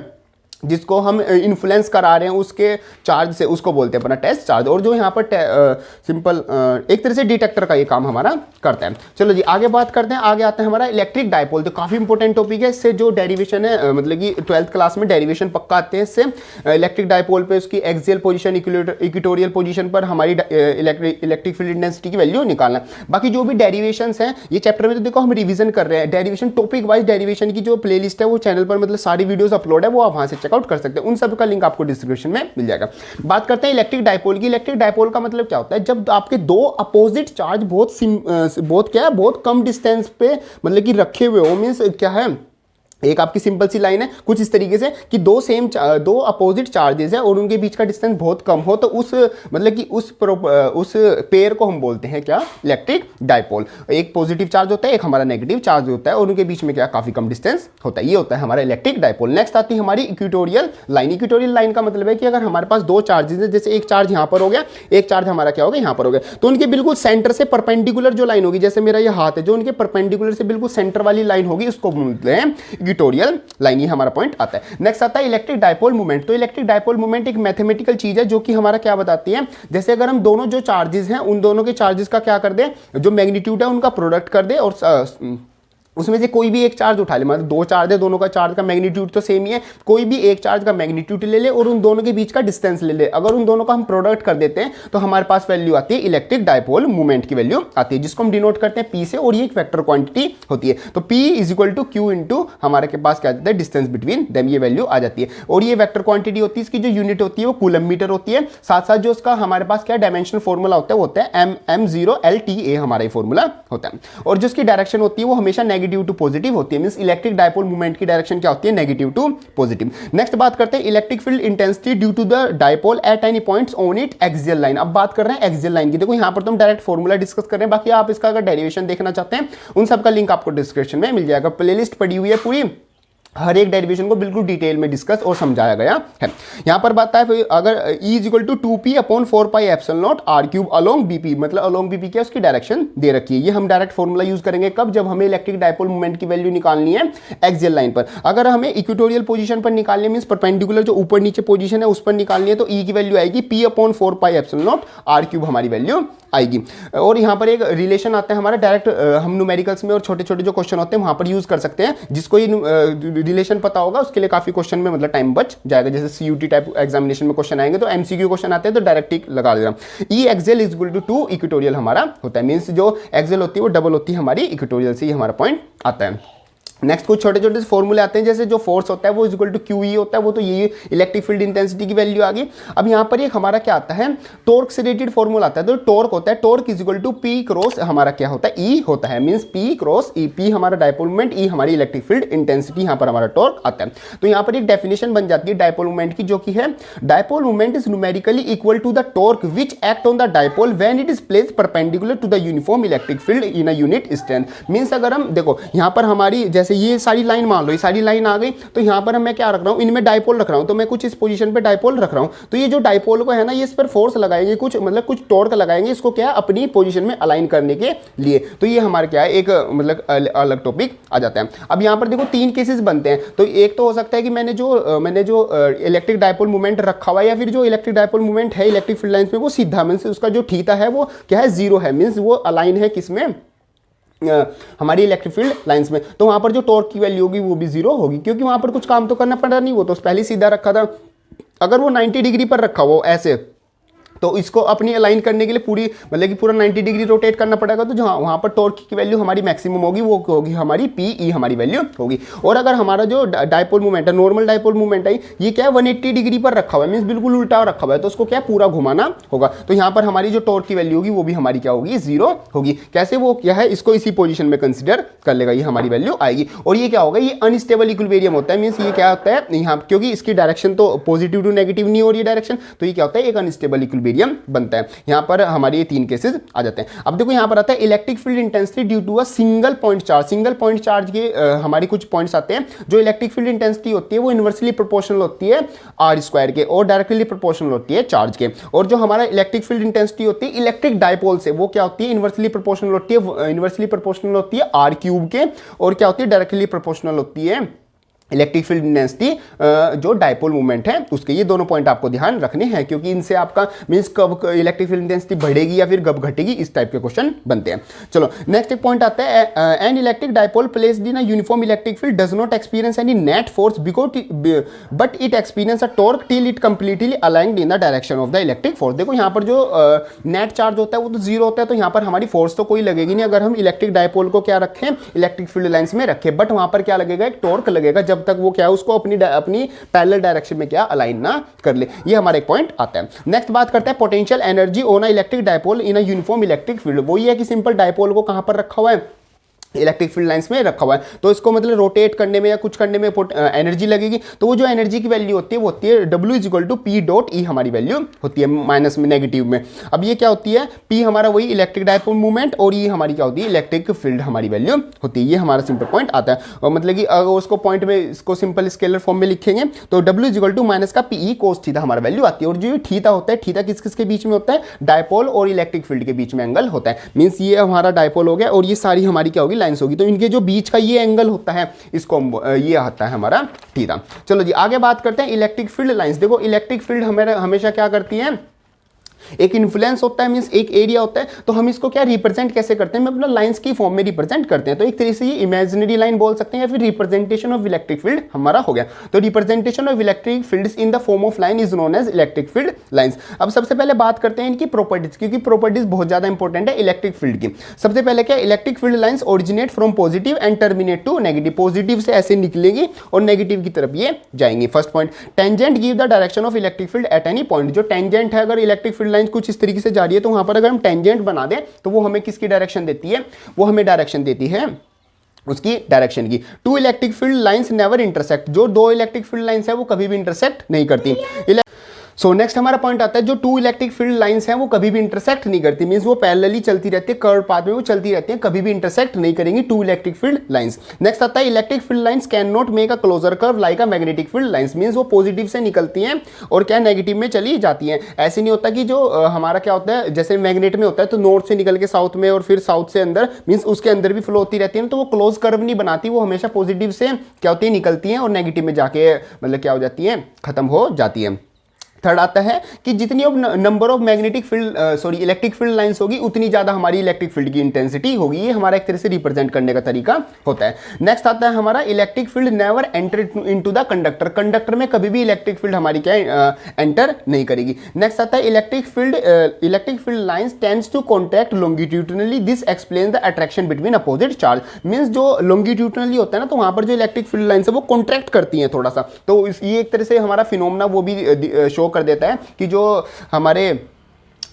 A: जिसको हम इन्फ्लुएंस करा रहे हैं उसके चार्ज से उसको बोलते हैं अपना टेस्ट चार्ज। और जो यहाँ पर सिंपल एक तरह से डिटेक्टर का ये काम हमारा करता है। चलो जी आगे बात करते हैं, आगे आता है हमारा इलेक्ट्रिक डायपोल। तो काफ़ी इंपॉर्टेंट टॉपिक है, इससे जो डेरिवेशन है मतलब कि 12th क्लास में डेरिवेशन पक्का आते हैं इससे। इलेक्ट्रिक डायपोल पे उसकी एक्सियल पोजीशन इक्वेटोरियल पोजीशन पर हमारी इलेक्ट्रिक फील्ड इंटेंसिटी की वैल्यू निकालना। बाकी जो भी डेरिवेशंस हैं ये चैप्टर में तो देखो हम रिविजन कर रहे हैं, डेरिवेशन टॉपिक वाइज डेरिवेशन की जो प्लेलिस्ट है वो चैनल पर मतलब सारी वीडियोस अपलोड है, वो आप वहाँ से आउट कर सकते हैं, उन सब का लिंक आपको डिस्क्रिप्शन में मिल जाएगा। बात करते हैं इलेक्ट्रिक डायपोल की। इलेक्ट्रिक डायपोल का मतलब क्या होता है, जब आपके दो अपोजिट चार्ज बहुत कम डिस्टेंस पे मतलब कि रखे हुए हो, मींस क्या है एक आपकी सिंपल सी लाइन है कुछ इस तरीके से कि दो अपोजिट चार्जेस है और उनके बीच का डिस्टेंस बहुत कम हो, तो उस मतलब कि उस पेयर को हम बोलते हैं क्या इलेक्ट्रिक डायपोल। एक पॉजिटिव चार्ज होता है एक हमारा नेगेटिव चार्ज होता है और उनके बीच में क्या काफी कम डिस्टेंस होता है, ये होता है हमारा इलेक्ट्रिक डायपोल। नेक्स्ट आती है हमारी इक्वेटोरियल लाइन। इक्वेटोरियल लाइन का मतलब है कि अगर हमारे पास दो चार्जेस है, जैसे एक चार्ज यहाँ पर हो गया एक चार्ज हमारा क्या हो गया यहाँ पर हो गया, तो उनके बिल्कुल सेंटर से परपेंडिकुलर जो लाइन होगी, जैसे मेरा ये हाथ है जो उनके परपेंडिकुलर से बिल्कुल सेंटर वाली लाइन होगी उसको बोलते हैं इक्वेटोरियल लाइन। ये हमारा पॉइंट आता है। नेक्स्ट आता है इलेक्ट्रिक डायपोल मोमेंट। तो इलेक्ट्रिक डायपोल मोमेंट एक मैथमेटिकल चीज है जो कि हमारा क्या बताती है, जैसे अगर हम दोनों जो चार्जेस हैं उन दोनों के चार्जेस का क्या कर दे, जो मैग्नीट्यूड है उनका प्रोडक्ट कर दे और उसमें से कोई भी एक चार्ज उठा ले, मतलब दो चार्ज है, दोनों का चार्ज का मैग्नीट्यूड तो सेम ही है, कोई भी एक चार्ज का मैग्नीट्यूड ले ले और उन दोनों के बीच का डिस्टेंस ले ले, अगर उन दोनों का हम प्रोडक्ट कर देते हैं तो हमारे पास वैल्यू आती है इलेक्ट्रिक डायपोल मोमेंट की वैल्यू आती है, जिसको हम डिनोट करते हैं पी से, और ये एक वेक्टर क्वांटिटी होती है। तो P is equal to Q into हमारे के पास क्या आता है डिस्टेंस बिटवीन देम, ये वैल्यू आ जाती है। और ये वेक्टर क्वांटिटी होती है, इसकी जो यूनिट होती है वो कूलम मीटर होती है। साथ साथ जो उसका हमारे पास क्या डायमेंशनल फॉर्मूला होता है वो होता है M0LTA, हमारा ये फॉर्मूला होता है। और जो इसकी डायरेक्शन होती है वो हमेशा नेगेटिव टू पॉजिटिव होती है, मींस इलेक्ट्रिक डायपोल मूवमेंट की डायरेक्शन क्या होती है नेगेटिव टू पॉजिटिव। नेक्स्ट बात करते हैं electric field intensity due to the dipole at any points on it axial line. अब बात कर रहे हैं एक्सियल लाइन की, देखो यहां पर तो हम डायरेक्ट फॉर्मूला डिस्कस कर रहे हैं, बाकी आप इसका अगर डेरिवेशन देखना चाहते हैं उन सब का लिंक आपको डिस्क्रिप्शन में मिल जाएगा, प्लेलिस्ट पड़ी हुई है पूरी, हर एक डेरिवेशन को बिल्कुल डिटेल में डिस्कस और समझाया गया है। यहां पर बात है अगर E is equal to 2p upon 4 pi epsilon naught r cube along BP, मतलब अलोंग BP क्या उसकी डायरेक्शन दे रखी है। ये हम डायरेक्ट फॉर्मूला यूज करेंगे कब, जब हमें इलेक्ट्रिक डायपोल मोमेंट की वैल्यू निकालनी है एक्सियल लाइन पर। अगर हमें इक्वेटोरियल पोजीशन पर निकालनी है, मींस परपेंडिकुलर जो ऊपर नीचे पोजीशन है उस पर निकालनी है, तो E की वैल्यू आएगी p upon 4 pi epsilon naught r cube हमारी वैल्यू आएगी। और यहाँ पर एक रिलेशन आता है हमारा डायरेक्ट, हम न्यूमेरिकल्स में और छोटे छोटे जो क्वेश्चन होते हैं वहाँ पर यूज कर सकते हैं, जिसको ये रिलेशन पता होगा उसके लिए काफी क्वेश्चन में मतलब टाइम बच जाएगा। जैसे CUT टाइप एग्जामिनेशन में क्वेश्चन आएंगे तो MCQ क्वेश्चन आते हैं तो डायरेक्ट टिक लगा देना। E axial is equal to 2 equatorial हमारा होता है, मीन्स जो एक्सेल होती है वो डबल होती है हमारी इक्वेटोरियल से, ही हमारा पॉइंट आता है। नेक्स्ट कुछ छोटे छोटे फॉर्मूले आते हैं, जैसे जो फोर्स होता है वो इज इक्वल टू QE होता है, वो तो ये इलेक्ट्रिक फील्ड इंटेंसिटी की वैल्यू आ गई। अब यहाँ पर एक हमारा क्या आता है टॉर्क से रिलेटेड फॉर्मूला आता है, तो टॉर्क होता है torque is equal to P cross हमारा क्या होता है E होता है, मींस P क्रॉस E, P हमारा डायपोल मोमेंट, E हमारी इलेक्ट्रिक फील्ड इंटेंसिटी, यहाँ पर हमारा टॉर्क आता है। तो यहाँ पर एक डेफिनेशन बन जाती है डायपोल मोमेंट की, जो कि है dipole moment is numerically equal to the torque which act on the dipole when it is placed perpendicular to the uniform electric field in a unit strength. Means अगर हम देखो यहाँ पर हमारी जैसे ये सारी लाइन मान लो, ये सारी लाइन आ गई, तो यहाँ पर मैं क्या रख रहा हूँ, इनमें डायपोल रख रहा हूँ, तो मैं कुछ इस पोजीशन पे डायपोल रख रहा हूँ, तो ये जो डायपोल को है ना ये इस पर फोर्स लगाएंगे, कुछ मतलब कुछ टॉर्क लगाएंगे इसको क्या अपनी पोजीशन में अलाइन करने के लिए। तो ये हमारा क्या है एक मतलब अलग टॉपिक आ जाता है। अब यहाँ पर देखो 3 केसेस बनते हैं, तो एक तो हो सकता है कि मैंने जो इलेक्ट्रिक डायपोल मूवमेंट रखा हुआ है या फिर जो इलेक्ट्रिक डायपोल मूवमेंट है इलेक्ट्रिक फील्ड लाइंस में वो सीधा, मींस उसका जो थीटा है वो क्या है 0 है, मींस वो अलाइन है किसमें हमारी इलेक्ट्रिक फील्ड लाइंस में, तो वहां पर जो टॉर्क की वैल्यू होगी वो भी 0 होगी, क्योंकि वहां पर कुछ काम तो करना पड़ा नहीं, वो तो पहले सीधा रखा था। अगर वो 90 डिग्री पर रखा हो ऐसे, तो इसको अपनी अलाइन करने के लिए पूरी मतलब कि पूरा 90 डिग्री रोटेट करना पड़ेगा, तो जहाँ वहाँ पर टॉर्क की वैल्यू हमारी मैक्सिमम होगी वो होगी हमारी PE हमारी वैल्यू होगी। और अगर हमारा जो डायपोल मूवमेंट है नॉर्मल डायपोल मूवमेंट है ये क्या है 180 डिग्री पर रखा हुआ है, मीन्स बिल्कुल उल्टा रखा हुआ है, तो उसको क्या पूरा घुमाना होगा, तो यहाँ पर हमारी जो टॉर्क की वैल्यू होगी वो भी हमारी क्या होगी 0 होगी। कैसे वो क्या है इसको इसी पोजिशन में कंसिडर कर लेगा, ये हमारी वैल्यू आएगी। और ये क्या होगा ये अनस्टेबल इक्विलिब्रियम होता है, मीन्स ये क्या होता है यहाँ क्योंकि इसकी डायरेक्शन तो पॉजिटिव टू नेगेटिव नहीं हो रही है डायरेक्शन, तो ये क्या होता है एक अनस्टेबल इक्विलिब्रियम बनता है। यहां पर हमारे ये 3 केसेस आ जाते हैं। अब देखो यहां पर आता है electric field intensity due to a single point charge. Single point charge के हमारी कुछ पॉइंट्स आते हैं, जो इलेक्ट्रिक फील्ड इंटेंसिटी होती है वो इनवर्सली प्रोपोर्शनल होती है r² के और डायरेक्टली प्रोपोर्शनल होती है चार्ज के। और जो हमारा इलेक्ट्रिक फील्ड इंटेंसिटी होती है इलेक्ट्रिक डायपोल से वो क्या होती है इनवर्सली प्रोपोर्शनल होती है r³ के, और क्या होती है डायरेक्टली प्रोपोर्शनल होती है इलेक्ट्रिक फील्ड इंटेंसिटी जो डायपोल मूवमेंट है उसके। ये दोनों पॉइंट आपको ध्यान रखने हैं, क्योंकि इनसे आपका मींस कब इलेक्ट्रिक फील्ड इंटेंसिटी बढ़ेगी या फिर कब घटेगी इस टाइप के क्वेश्चन बनते हैं। चलो नेक्स्ट एक पॉइंट आता है an electric dipole placed in a uniform electric field does not experience any net force but it experience a torque till it completely aligned in the direction of the electric force. देखो यहाँ पर जो net charge होता है वो तो 0 होता है, तो यहाँ पर हमारी फोर्स तो कोई लगेगी नहीं अगर हम इलेक्ट्रिक डायपोल को क्या रखें इलेक्ट्रिक फील्ड लाइंस में रखें, बट वहां पर क्या लगेगा एक टॉर्क लगेगा जब तक वो क्या है उसको अपनी पैरेलल डायरेक्शन में क्या अलाइन ना कर ले। ये हमारा एक पॉइंट आता है। नेक्स्ट बात करते हैं potential energy on a electric dipole in a uniform electric field. वो ये है कि सिंपल डायपोल को कहां पर रखा हुआ है इलेक्ट्रिक फील्ड लाइंस में रखा हुआ है, तो इसको मतलब रोटेट करने में या कुछ करने में एनर्जी लगेगी, तो वो जो एनर्जी की वैल्यू होती है वो होती है W is equal to P dot E हमारी वैल्यू होती है माइनस में नेगेटिव में। अब ये क्या होती है P हमारा वही इलेक्ट्रिक डायपोल मूवमेंट और E हमारी क्या होती है इलेक्ट्रिक फील्ड हमारी वैल्यू होती है। ये हमारा सिंपल पॉइंट आता है, और मतलब कि अगर उसको पॉइंट में इसको सिंपल स्केलर फॉर्म में लिखेंगे तो W is equal to minus का PE कोस थीटा हमारा वैल्यू आती है। और जो थीटा होता है थीटा किस किस के बीच में होता है डायपोल और इलेक्ट्रिक फील्ड के बीच में एंगल होता है, मीन्स ये हमारा डायपोल हो गया और ये सारी हमारी क्या होगी लाइन्स होगी, तो इनके जो बीच का ये एंगल होता है इसको ये आता है हमारा थीटा। चलो जी आगे बात करते हैं इलेक्ट्रिक फील्ड लाइंस। देखो इलेक्ट्रिक फील्ड हमेशा क्या करती हैं एक इन्फ्लुएंस होता है, मींस एक एरिया होता है, तो हम इसको क्या रिप्रेजेंट कैसे करते हैं, हम अपना लाइंस की फॉर्म में रिप्रेजेंट करते हैं। तो एक तरीके से ये इमेजिनरी लाइन बोल सकते हैं या फिर रिप्रेजेंटेशन ऑफ इलेक्ट्रिक फील्ड हमारा हो गया। तो representation of electric fields in the form of line is known as electric field lines. अब सबसे पहले बात करते हैं इनकी प्रॉपर्टीज, क्योंकि प्रॉपर्टीज बहुत ज्यादा इंपॉर्टेंट है इलेक्ट्रिक फील्ड की। सबसे पहले क्या, electric field lines originate from positive and terminate to negative. Positive से ऐसे निकलेगी और नेगेटिव की तरफ ये जाएंगी। First point, tangent give the direction of electric field at any point. जो टेंजेंट है, अगर इलेक्ट्रिक फील्ड लाइन कुछ इस तरीके से जा रही है तो वहां पर अगर हम टेंजेंट बना दें तो वो हमें किसकी डायरेक्शन देती है, वो हमें डायरेक्शन देती है उसकी डायरेक्शन की। Two electric field lines never intersect. जो दो इलेक्ट्रिक फील्ड लाइंस है वो कभी भी इंटरसेक्ट नहीं करती। सो नेक्स्ट हमारा पॉइंट आता है, जो टू इलेक्ट्रिक फील्ड लाइंस हैं वो कभी भी इंटरसेक्ट नहीं करती, मींस वो पैरेलली चलती रहती है, कर्व पाथ में वो चलती रहती है, कभी भी इंटरसेक्ट नहीं करेंगी two electric field lines. Next आता है, electric field lines can not make a closer curve like a magnetic field lines. Means वो पॉजिटिव से निकलती हैं और क्या नेगेटिव में चली जाती हैं। ऐसे नहीं होता कि जो हमारा क्या होता है, जैसे मैग्नेट में होता है तो नॉर्थ से निकल के साउथ में और फिर साउथ से अंदर, मींस उसके अंदर भी फ्लो होती रहती है, तो वो क्लोज कर्व नहीं बनाती, वो हमेशा पॉजिटिव से क्या होती है, निकलती हैं और नेगेटिव में जाके मतलब क्या हो जाती है, खत्म हो जाती है। थर्ड आता है कि जितनी number of magnetic field electric field lines होगी उतनी ज्यादा हमारी इलेक्ट्रिक फील्ड की इंटेंसिटी होगी। ये हमारा एक तरह से रिप्रेजेंट करने का तरीका होता है। नेक्स्ट आता है हमारा, electric field never enter into the conductor. Conductor में कभी भी इलेक्ट्रिक फील्ड हमारी क्या एंटर नहीं करेगी। नेक्स्ट आता है, electric field lines tends to contact longitudinally, this explain the attraction between opposite charge. Means जो लॉन्गिट्यूडनली होता है ना, तो वहां पर जो इलेक्ट्रिक फील्ड लाइंस है वो कॉन्ट्रैक्ट करती हैं थोड़ा सा, तो ये एक तरह से हमारा फिनोमेना वो भी शो कर देता है कि जो हमारे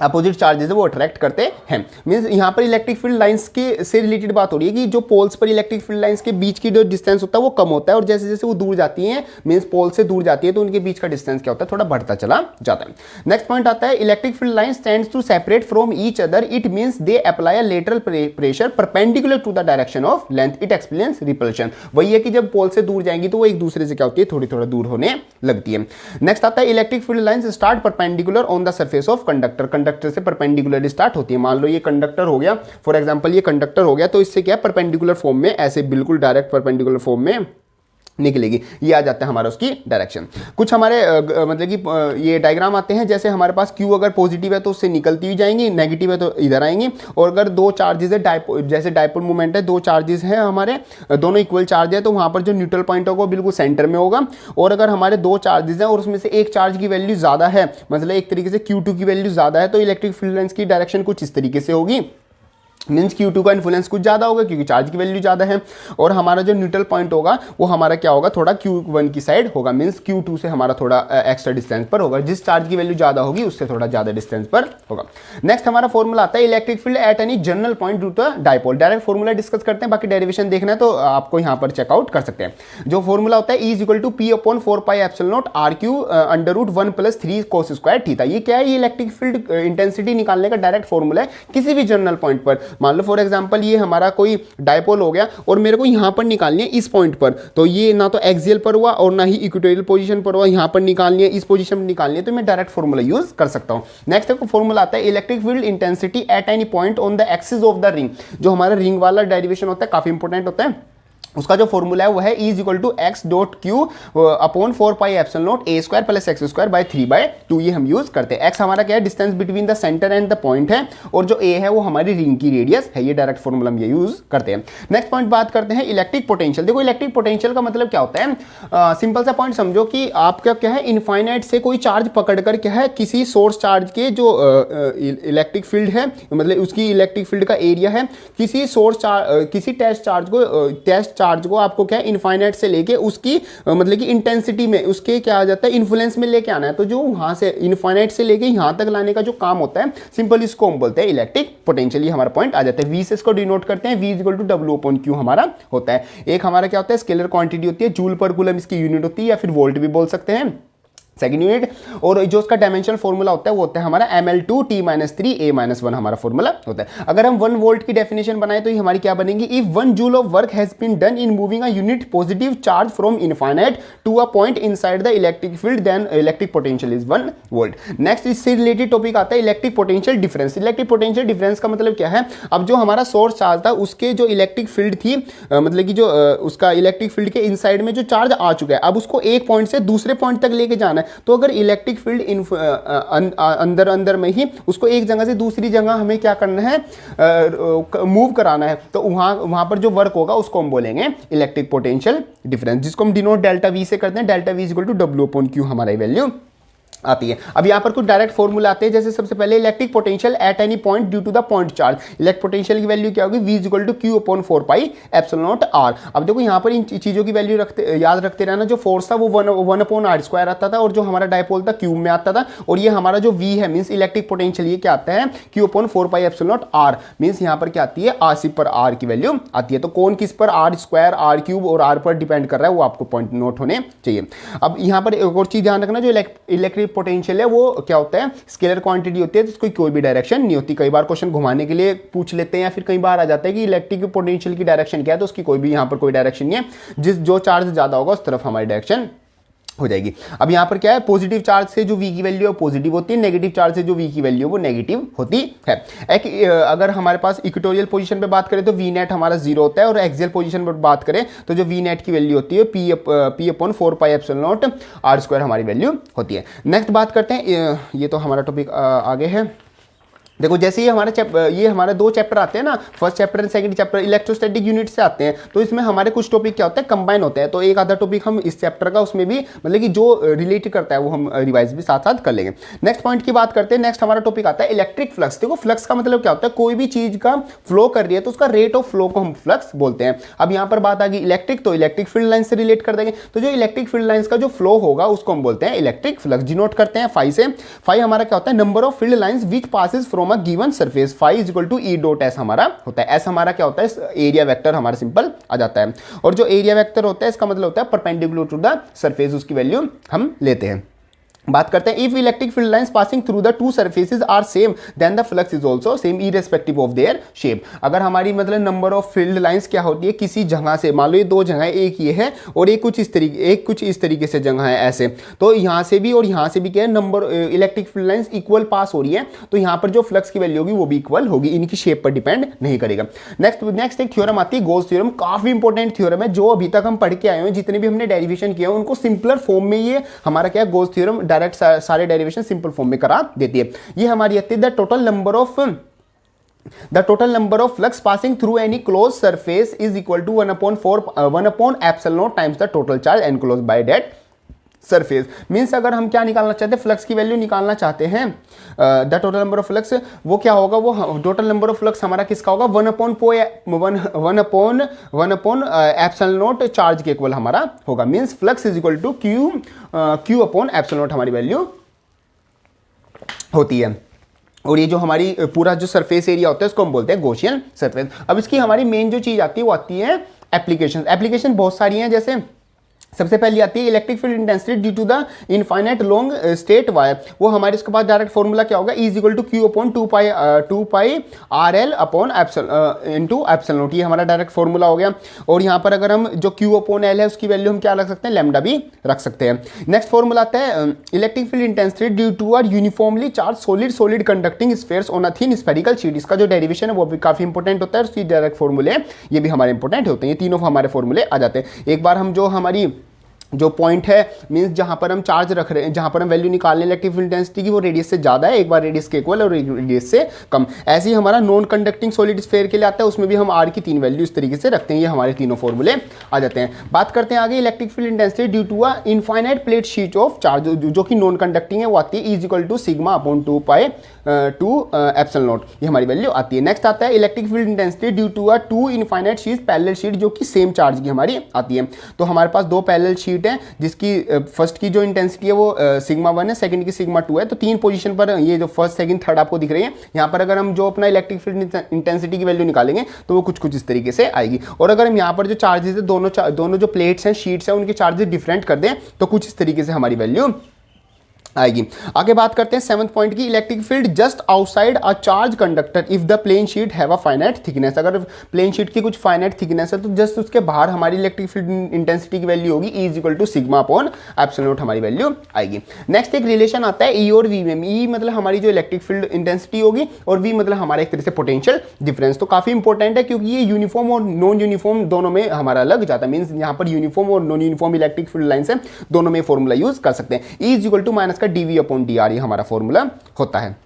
A: अपोजिट चार्जेस है वो अट्रैक्ट करते हैं। मींस यहाँ पर इलेक्ट्रिक फील्ड लाइंस के से रिलेटेड बात हो रही है कि जो पोल्स पर इलेक्ट्रिक फील्ड लाइंस के बीच की जो डिस्टेंस होता है वो कम होता है, और जैसे जैसे वो दूर जाती हैं, मींस पोल से दूर जाती है, तो उनके बीच का डिस्टेंस क्या होता है, थोड़ा बढ़ता चला जाता है। नेक्स्ट पॉइंट आता है, electric field lines tends to separate from each other, it means they apply a lateral pressure perpendicular to the direction of length, it explains repulsion. वही है कि जब पोल से दूर जाएंगी तो वो एक दूसरे से क्या होती है, थोड़ी थोड़ा दूर होने लगती है। नेक्स्ट आता है, electric field lines start perpendicular on the surface of conductor. Conductor से परपेंडिकुलर स्टार्ट होती है। मान लो ये कंडक्टर हो गया, फॉर एग्जांपल ये कंडक्टर हो गया, तो इससे क्या परपेंडिकुलर फॉर्म में, ऐसे बिल्कुल डायरेक्ट परपेंडिकुलर फॉर्म में निकलेगी। ये आ जाता है हमारा उसकी डायरेक्शन। कुछ हमारे मतलब कि ये डायग्राम आते हैं, जैसे हमारे पास Q अगर पॉजिटिव है तो उससे निकलती हुई जाएंगी, नेगेटिव है तो इधर आएंगी। और अगर दो चार्जेस है, जैसे डायपोल मूवमेंट है, दो चार्जेस हैं हमारे, दोनों इक्वल चार्ज है, तो वहाँ पर जो न्यूट्रल पॉइंट होगा बिल्कुल सेंटर में होगा। और अगर हमारे दो चार्जेस हैं और उसमें से एक चार्ज की वैल्यू ज़्यादा है, मतलब एक तरीके से Q2 की वैल्यू ज़्यादा है, तो इलेक्ट्रिक फील्ड लाइंस की डायरेक्शन कुछ इस तरीके से होगी। मीन्स Q2 का इन्फ्लुएंस कुछ ज़्यादा होगा क्योंकि चार्ज की वैल्यू ज़्यादा है, और हमारा जो न्यूट्रल पॉइंट होगा वो हमारा क्या होगा, थोड़ा Q1 की साइड होगा, मीन्स Q2 से हमारा थोड़ा एक्स्ट्रा डिस्टेंस पर होगा। जिस चार्ज की वैल्यू ज़्यादा होगी उससे थोड़ा ज़्यादा डिस्टेंस पर होगा। नेक्स्ट हमारा फॉर्मूला आता है, electric field at any general point due to dipole. Direct formula discuss करते हैं, बाकी डेरिवेशन देखना है तो आपको यहाँ पर चेकआउट कर सकते हैं। जो फॉर्मूला होता है, E = P/4πε0 R³ √1 + 3 cos square theta. ये क्या है, ये इलेक्ट्रिक फील्ड इंटेंसिटी निकालने का डायरेक्ट फॉर्मूला है किसी भी जनरल पॉइंट पर। मान लो फॉर एग्जाम्पल ये हमारा कोई डायपोल हो गया और मेरे को यहां पर निकालनी है इस पॉइंट पर, तो ये ना तो एक्सियल पर हुआ और ना ही इक्वेटोरियल पोजीशन पर हुआ, यहां पर निकालनी है, इस पोजीशन में निकालनी है, तो मैं डायरेक्ट फॉर्मूला यूज कर सकता हूं। नेक्स्ट एक फॉर्मूला आता है, electric field intensity at any point on the axis of the ring. जो हमारा रिंग वाला डेरिवेशन होता है काफी इंपॉर्टेंट होता है, उसका जो फॉर्मूला है वो है E = x.q/4πε0 a² + x² 3/2। ये हम यूज करते हैं। x हमारा क्या है, distance between the centre and the point है, और जो a है वो हमारी रिंग की रेडियस है। ये डायरेक्ट फॉर्मूला हम ये यूज करते हैं। नेक्स्ट पॉइंट बात करते हैं इलेक्ट्रिक पोटेंशियल। देखो इलेक्ट्रिक पोटेंशियल का मतलब क्या होता है, सिंपल सा पॉइंट समझो कि आपका क्या है, इनफाइनाइट से कोई चार्ज पकड़कर क्या है, किसी सोर्स चार्ज के जो इलेक्ट्रिक फील्ड है, मतलब उसकी इलेक्ट्रिक फील्ड का एरिया है, किसी सोर्स किसी टेस्ट चार्ज को आपको क्या है, इनफाइनाइट से लेके उसकी मतलब कि इंटेंसिटी में उसके क्या आ जाता है, इन्फ्लुएंस में लेके आना है। तो जो वहां से इनफाइनाइट से लेके यहां तक लाने का जो काम होता है, सिंपल इसको हम बोलते हैं इलेक्ट्रिक पोटेंशियल। ये हमारा पॉइंट आ जाता है। V से इसको डिनोट करते हैं, V = W/Q हमारा होता है। एक हमारा क्या होता है, स्केलर क्वांटिटी होती है, जूल पर कूलम इसकी यूनिट होती है, या फिर वोल्ट भी बोल सकते हैं, सेकंड यूनिट। और जो उसका डायमेंशनल फॉर्मूला होता है वो होता है हमारा mL2T-3 A-1 हमारा फॉर्मूला होता है। अगर हम 1 वोल्ट की डेफिनेशन बनाए तो ये हमारी क्या बनेगी, if 1 joule of work has been done in moving a unit positive charge from infinite to a point inside the electric field, then electric potential is 1 volt. Next इससे रिलेटेड टॉपिक आता है electric potential difference. Electric potential difference का मतलब क्या है, अब जो हमारा सोर्स चार्ज था उसके जो इलेक्ट्रिक फील्ड थी, मतलब कि जो उसका इलेक्ट्रिक फील्ड के इनसाइड में जो चार्ज आ चुका है, अब उसको एक पॉइंट से दूसरे पॉइंट तक लेके जाना है, तो अगर इलेक्ट्रिक फील्ड अंदर अंदर में ही उसको एक जगह से दूसरी जगह हमें क्या करना है, मूव कराना है, तो वहां पर जो वर्क होगा उसको हम बोलेंगे इलेक्ट्रिक पोटेंशियल डिफरेंस, जिसको हम डिनोट डेल्टा वी से करते हैं। Delta V equal to W upon Q हमारी वैल्यू आती है। अब यहाँ पर कुछ डायरेक्ट फॉर्मूला आते हैं, जैसे सबसे पहले electric potential at any point due to the point charge. Electric potential की वैल्यू क्या होगी, V equal to Q upon 4 pi epsilon naught R। अब देखो यहाँ पर इन चीज़ों की वैल्यू याद रखते रहना। जो फोर्स था वो 1 अपॉन R स्क्वायर आता था, और जो हमारा डायपोल था क्यूब में आता था, और ये हमारा जो V है मीन्स इलेक्ट्रिक पोटेंशियल, ये क्या आता है, Q upon 4 pi epsilon naught R। Means यहाँ पर क्या आती है, R सिर्फ पर R की वैल्यू आती है। तो कौन किस पर, R स्क्वायर, R क्यूब और R पर डिपेंड कर रहा है, वो आपको पॉइंट नोट होने चाहिए। अब यहाँ पर एक और चीज़ ध्यान रखना, जो इलेक्ट्रिक पोटेंशियल है वो क्या होता है, स्केलर क्वांटिटी होती है, जिसको कोई भी डायरेक्शन नहीं होती। कई बार क्वेश्चन घुमाने के लिए पूछ लेते हैं, या फिर कई बार आ जाता है कि इलेक्ट्रिक पोटेंशियल की डायरेक्शन क्या है, तो उसकी कोई भी यहाँ पर कोई डायरेक्शन नहीं है। जो चार्ज ज्यादा होगा उस तरफ हमारी डायरेक्शन हो जाएगी। अब यहाँ पर क्या है, पॉजिटिव चार्ज से जो V की वैल्यू है पॉजिटिव होती है, नेगेटिव चार्ज से जो V की वैल्यू है वो नेगेटिव होती है। अगर हमारे पास इक्वेटोरियल पोजीशन पे बात करें तो V नेट हमारा 0 होता है, और एक्सियल पोजीशन पर बात करें तो जो V नेट की वैल्यू होती है P upon 4 pi epsilon naught R square हमारी वैल्यू होती है। नेक्स्ट बात करते हैं, ये तो हमारा टॉपिक आगे है। देखो जैसे ये हमारे 2 चैप्टर आते हैं ना, first chapter and second chapter electrostatic unit से आते हैं, तो इसमें हमारे कुछ टॉपिक क्या होते हैं, कंबाइन होते हैं। तो एक आधा टॉपिक हम इस चैप्टर का उसमें भी मतलब कि जो रिलेट करता है वो हम रिवाइज भी साथ साथ कर लेंगे। नेक्स्ट पॉइंट की बात करते हैं। नेक्स्ट हमारा टॉपिक आता है इलेक्ट्रिक फ्लक्स। देखो फ्लक्स का मतलब क्या होता है, कोई भी चीज का फ्लो कर रही है तो उसका रेट ऑफ फ्लो को हम फ्लक्स बोलते हैं। अब यहाँ पर बात आ गई इलेक्ट्रिक, तो इलेक्ट्रिक फील्ड लाइन से रिलेट कर देंगे, तो जो इलेक्ट्रिक फील्ड लाइन्स का जो फ्लो होगा उसको हम बोलते हैं इलेक्ट्रिक फ्लक्स। डिनोट करते हैं फाई से। फाई हमारा क्या होता है, number of field lines which passes from a given surface. Phi is equal to E dot S हमारा होता है। एस हमारा क्या होता है, एरिया वेक्टर हमारा सिंपल आ जाता है, और जो एरिया वेक्टर होता है इसका मतलब होता है परपेंडिकुलर टू द सरफेस, उसकी वैल्यू हम लेते हैं। बात करते हैं, if electric field lines passing through the 2 surfaces are same then the flux is also same irrespective of their shape. अगर हमारी मतलब नंबर ऑफ फील्ड लाइंस क्या होती है, किसी जगह से, मान लो ये 2 जगह, एक ये है और एक कुछ इस तरीके से जगह है ऐसे, तो यहाँ से भी और यहाँ से भी क्या है, number electric field lines equal pass हो रही है, तो यहाँ पर जो फ्लक्स की वैल्यू होगी वो भी इक्वल होगी, इनकी शेप पर डिपेंड नहीं करेगा। नेक्स्ट एक थ्योरम आती है गॉस थ्योरम। काफी इंपॉर्टेंट थ्योरम है, जो अभी तक हम पढ़ के आए हैं, जितने भी हमने डेरिवेशन किया उनको सिंपलर फॉर्म में ये हमारा क्या है, गॉस थ्योरम डायरेक्ट सारे डेरिवेशन सिंपल फॉर्म में करा देती है। ये हमारी आती है the total number of flux passing through any close surface is equal to 1 upon epsilon naught times the total charge enclosed by that surface. Means अगर हम क्या निकालना चाहते हैं, फ्लक्स की वैल्यू निकालना चाहते हैं, the total number of flux, वो क्या होगा, वो टोटल नंबर ऑफ फ्लक्स हमारा किसका होगा, 1 अपॉन एप्सिलॉन नॉट चार्ज के इक्वल हमारा होगा। Means flux is equal to Q upon epsilon naught हमारी वैल्यू होती है। और ये जो हमारी पूरा जो सरफेस एरिया होता है उसको हम बोलते हैं गॉसियन सरफेस। अब इसकी हमारी मेन जो चीज आती है वो आती है एप्लीकेशन बहुत सारी हैं। जैसे सबसे पहले आती है electric field intensity due to the infinite long straight wire. वो हमारे इसके पास डायरेक्ट फॉर्मूला क्या होगा, is equal to Q upon 2 pi R L upon into epsilon naught. ये हमारा डायरेक्ट फॉर्मूला हो गया। और यहाँ पर अगर हम जो क्यू अपॉन एल है उसकी वैल्यू हम क्या रख सकते हैं, लैम्डा भी रख सकते हैं। नेक्स्ट फॉर्मूला आता है electric field intensity due to are uniformly charge solid conducting spheres on a thin spherical sheet. इसका जो डेरिवेशन है वो भी काफी इंपॉर्टेंट होता है, उसकी डायरेक्ट फॉर्मूले ये भी हमारे इंपॉर्टेंट होते हैं। ये तीनों हमारे फॉर्मूले आ जाते हैं। एक बार हम जो हमारी जो पॉइंट है मींस जहां पर हम चार्ज रख रहे हैं, जहां पर हम वैल्यू निकाल रहे हैं इलेक्ट्रिक फील्ड इंटेंसिटी की, वो रेडियस से ज़्यादा है, एक बार रेडियस के इक्वल और एक रेडियस से कम। ऐसे ही हमारा नॉन कंडक्टिंग सॉलिड स्फीयर के लिए आता है, उसमें भी हम आर की 3 वैल्यू इस तरीके से रखते हैं। ये हमारे तीनों फॉर्मूले आ जाते हैं। बात करते हैं आगे electric field intensity due to a infinite plate sheet of charge, जो कि नॉन कंडक्टिंग है, वो आती है is equal to sigma upon 2 pi two epsilon naught. ये हमारी वैल्यू आती है। नेक्स्ट आता है electric field intensity due to a 2 infinite sheet parallel sheet, जो कि सेम चार्ज की हमारी आती है। तो हमारे पास 2 पैरेलल शीट है, जिसकी फर्स्ट की जो इंटेंसिटी है वो सिग्मा 1 है, सेकंड की सिग्मा 2 है। तो 3 पोजीशन पर ये जो फर्स्ट सेकंड थर्ड आपको दिख रही है। यहाँ पर अगर हम जो अपना इलेक्ट्रिक फील्ड इंटेंसिटी की वैल्यू निकालेंगे तो वो कुछ इस तरीके से आएगी। और अगर हम यहाँ पर जो चार्जेस है, दोनों जो प्लेट्स हैं, शीट्स हैं, उनके चार्जेस डिफरेंट कर दें तो कुछ इस तरीके से हमारी वैल्यू आएगी। आगे बात करते हैं 7th पॉइंट की, electric field just outside a charge conductor if the plane sheet have a finite thickness. अगर प्लेन शीट की कुछ फाइनाइट थिकनेस है तो जस्ट उसके बाहर हमारी इलेक्ट्रिक फील्ड इंटेंसिटी की वैल्यू होगी E equal to sigma upon epsilon naught हमारी वैल्यू आएगी। नेक्स्ट एक रिलेशन आता है E और V में। E मतलब हमारी जो इलेक्ट्रिक फील्ड इंटेंसिटी होगी और V मतलब हमारा एक तरह से पोटेंशियल डिफरेंस। तो काफी इंपॉर्टेंट है क्योंकि ये यूनिफॉर्म और नॉन यूनिफॉर्म दोनों में हमारा लग जाता है। मींस यहाँ पर यूनिफॉर्म और non uniform electric field line से दोनों में फॉर्मूला यूज कर सकते हैं। E इक्वल टू माइनस का dV अपॉन dr ये हमारा फॉर्मूला होता है।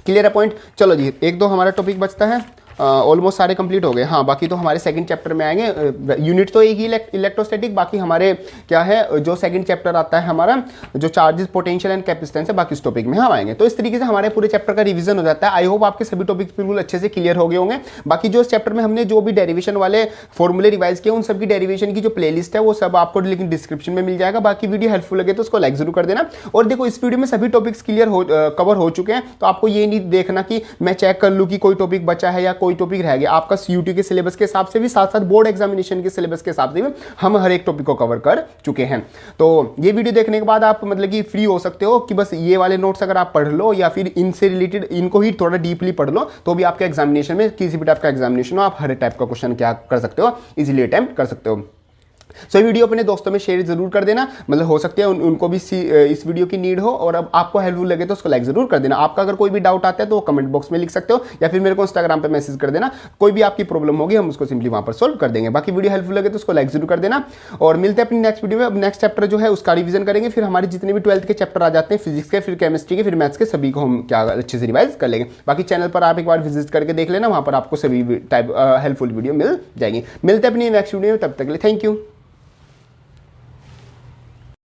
A: क्लियर है पॉइंट। चलो जी, एक दो हमारा टॉपिक बचता है, ऑलमोस्ट सारे कंप्लीट हो गए। हाँ, बाकी तो हमारे सेकंड चैप्टर में आएंगे। यूनिट तो एक ही इलेक्ट्रोस्टैटिक, बाकी हमारे क्या है जो सेकंड चैप्टर आता है हमारा जो चार्जेस पोटेंशियल एंड कैपेसिटेंस है, बाकी इस टॉपिक में हम आएंगे। तो इस तरीके से हमारे पूरे चैप्टर का रिवीजन हो जाता है। आई होप आपके सभी टॉपिक्स बिल्कुल अच्छे से क्लियर हो गए होंगे। बाकी जो इस चैप्टर में हमने जो भी डेरिवेशन वाले फॉर्मूले रिवाइज किए उन सबकी डेरिवेशन की जो प्लेलिस्ट है वो सब आपको लेकिन डिस्क्रिप्शन में मिल जाएगा। बाकी वीडियो हेल्पफुल लगे तो उसको लाइक जरूर कर देना। और देखो इस वीडियो में सभी टॉपिक्स क्लियर कवर हो चुके हैं, तो आपको ये नहीं देखना कि मैं चेक कर लूँ कि कोई टॉपिक बचा है या कोई टॉपिक रह गया। आपका सीयूटी के सिलेबस के हिसाब से भी, साथ साथ बोर्ड एग्जामिनेशन के सिलेबस के हिसाब से भी हम हर एक टॉपिक को कवर कर चुके हैं। तो ये वीडियो देखने के बाद आप मतलब कि फ्री हो सकते हो कि बस ये वाले नोट्स अगर आप पढ़ लो या फिर इनसे रिलेटेड इनको ही थोड़ा डीपली पढ़ लो, तो भी आपके एग्जामिनेशन में किसी भी टाइप का एग्जामिनेशन हो आप हर टाइप का क्वेश्चन क्या कर सकते हो, इजीली अटेम्प्ट कर सकते हो। सो वीडियो अपने दोस्तों में शेयर जरूर कर देना, मतलब हो सकते हैं उनको भी इस वीडियो की नीड हो, और अब आपको हेल्पफुल लगे तो उसको लाइक जरूर कर देना। आपका अगर कोई भी डाउट आता है तो वो कमेंट बॉक्स में लिख सकते हो या फिर मेरे को इंस्टाग्राम पे मैसेज कर देना। कोई भी आपकी प्रॉब्लम होगी हम उसको सिंपली वहां पर सोल्व कर देंगे। बाकी वीडियो हेल्पफुल लगे तो उसको लाइक जरूर कर देना, और मिलते हैं अपनी नेक्स्ट वीडियो में। अब नेक्स्ट चैप्टर जो है उसका रिवीजन करेंगे, फिर हमारे जितने भी 12th के चैप्टर आ जाते हैं फिजिक्स के, फिर केमिस्ट्री के, फिर मैथ्स के, सभी को हम क्या अच्छे से रिवाइज कर लेंगे। बाकी चैनल पर आप एक बार विजिट करके देख लेना, वहां पर आपको सभी टाइप हेल्पफुल वीडियो मिल जाएगी। मिलते हैं अपनी नेक्स्ट वीडियो में, तब तक के लिए थैंक यू।